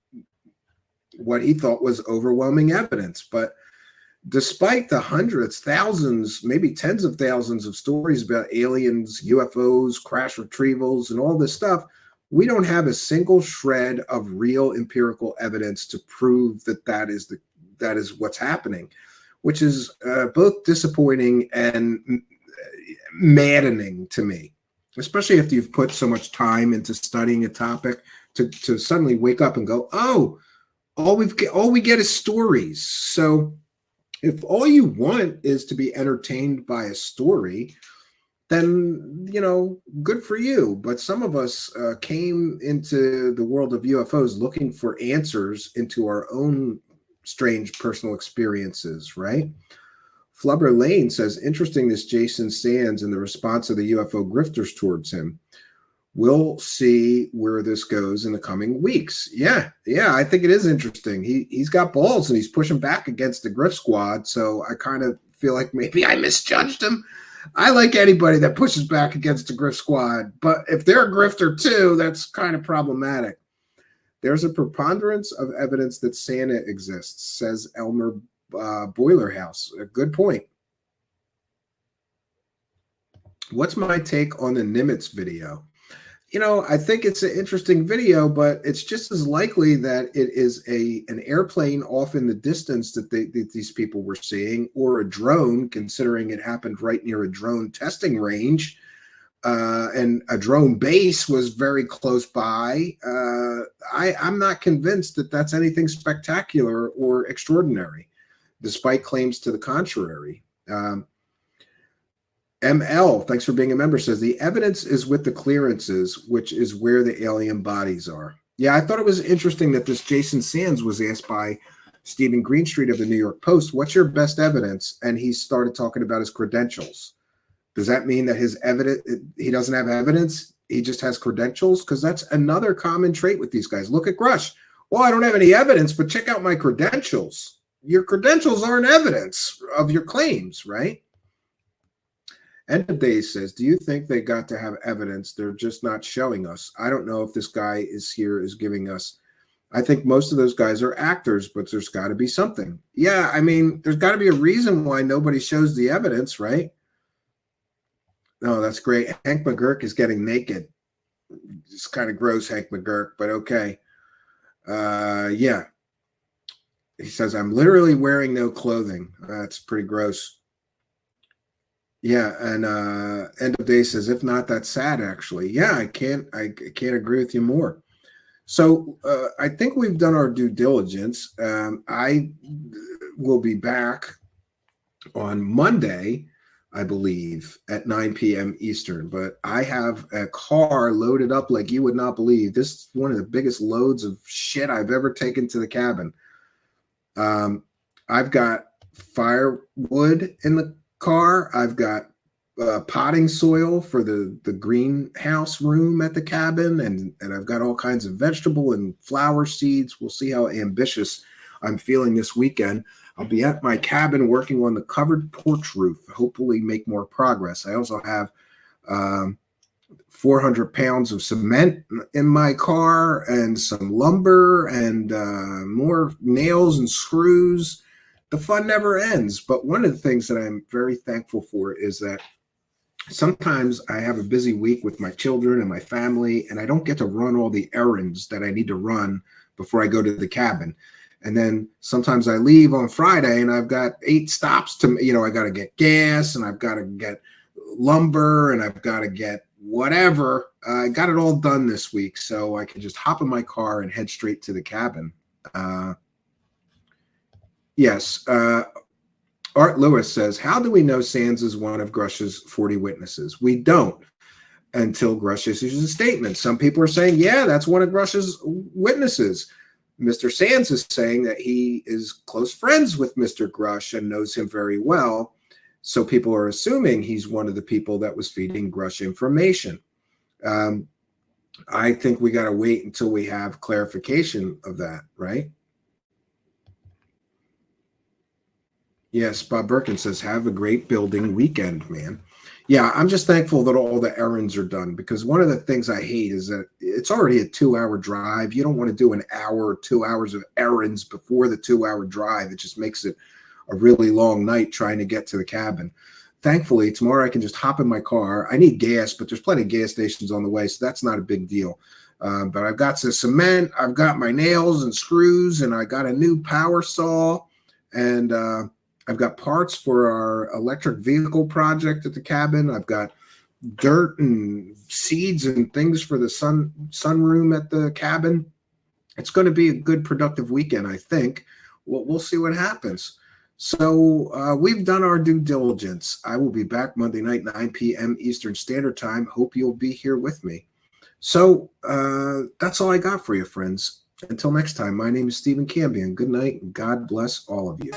what he thought was overwhelming evidence. But despite the hundreds, thousands, maybe tens of thousands of stories about aliens, UFOs, crash retrievals, and all this stuff, we don't have a single shred of real empirical evidence to prove that is what's happening, which is both disappointing and maddening to me, especially if you've put so much time into studying a topic to suddenly wake up and go, oh, all we get is stories. So if all you want is to be entertained by a story, then, good for you. But some of us came into the world of UFOs looking for answers into our own strange personal experiences, right? Flubber Lane says, interesting this Jason Sands and the response of the UFO grifters towards him. We'll see where this goes in the coming weeks. Yeah, I think it is interesting. He's got balls and he's pushing back against the grift squad. So I kind of feel like maybe I misjudged him. I like anybody that pushes back against the grift squad, but if they're a grifter too, that's kind of problematic. There's a preponderance of evidence that Santa exists, says Elmer Boilerhouse. A good point. What's my take on the Nimitz video? I think it's an interesting video, but it's just as likely that it is an airplane off in the distance that these people were seeing, or a drone, considering it happened right near a drone testing range. and a drone base was very close by. I'm not convinced that that's anything spectacular or extraordinary, despite claims to the contrary. ML, thanks for being a member, says the evidence is with the clearances, which is where the alien bodies are. Yeah, I thought it was interesting that this Jason Sands was asked by Stephen Greenstreet of the New York Post, what's your best evidence? And he started talking about his credentials. Does that mean that his evidence, he doesn't have evidence? He just has credentials? Because that's another common trait with these guys. Look at Grusch. Well, I don't have any evidence, but check out my credentials. Your credentials aren't evidence of your claims, right? End of Days says, do you think they got to have evidence? They're just not showing us. I don't know if this guy is giving us. I think most of those guys are actors, but there's got to be something. Yeah, I mean, there's got to be a reason why nobody shows the evidence, right? No, that's great. Hank McGurk is getting naked. It's kind of gross, Hank McGurk, but okay. Yeah. He says, I'm literally wearing no clothing. That's pretty gross. Yeah, and End of Day says, if not, that's sad, actually. Yeah, I can't agree with you more. So I think we've done our due diligence. I will be back on Monday, I believe, at 9 p.m. Eastern. But I have a car loaded up like you would not believe. This is one of the biggest loads of shit I've ever taken to the cabin. I've got firewood in the car. I've got potting soil for the greenhouse room at the cabin, and I've got all kinds of vegetable and flower seeds. We'll see how ambitious I'm feeling this weekend. I'll be at my cabin working on the covered porch roof, hopefully make more progress. I also have 400 pounds of cement in my car and some lumber and more nails and screws. The fun never ends. But one of the things that I'm very thankful for is that sometimes I have a busy week with my children and my family, and I don't get to run all the errands that I need to run before I go to the cabin. And then sometimes I leave on Friday and I've got 8 stops to, I got to get gas and I've got to get lumber and I've got to get whatever. I got it all done this week, so I can just hop in my car and head straight to the cabin. Yes. Art Lewis says, how do we know Sands is one of Grusch's 40 witnesses? We don't until Grusch issues a statement. Some people are saying, yeah, that's one of Grusch's witnesses. Mr. Sands is saying that he is close friends with Mr. Grusch and knows him very well. So people are assuming he's one of the people that was feeding Grusch information. I think we got to wait until we have clarification of that, right? Yes, Bob Birkin says, have a great building weekend, man. Yeah, I'm just thankful that all the errands are done, because one of the things I hate is that it's already a 2-hour drive. You don't want to do an hour or 2 hours of errands before the 2-hour drive. It just makes it a really long night trying to get to the cabin. Thankfully, tomorrow I can just hop in my car. I need gas, but there's plenty of gas stations on the way, so that's not a big deal. But I've got some cement, I've got my nails and screws, and I got a new power saw, and I've got parts for our electric vehicle project at the cabin. I've got dirt and seeds and things for the sunroom at the cabin. It's going to be a good, productive weekend, I think. We'll see what happens. So we've done our due diligence. I will be back Monday night, 9 p.m. Eastern Standard Time. Hope you'll be here with me. So that's all I got for you, friends. Until next time, my name is Stephen Cambion. Good night, and God bless all of you.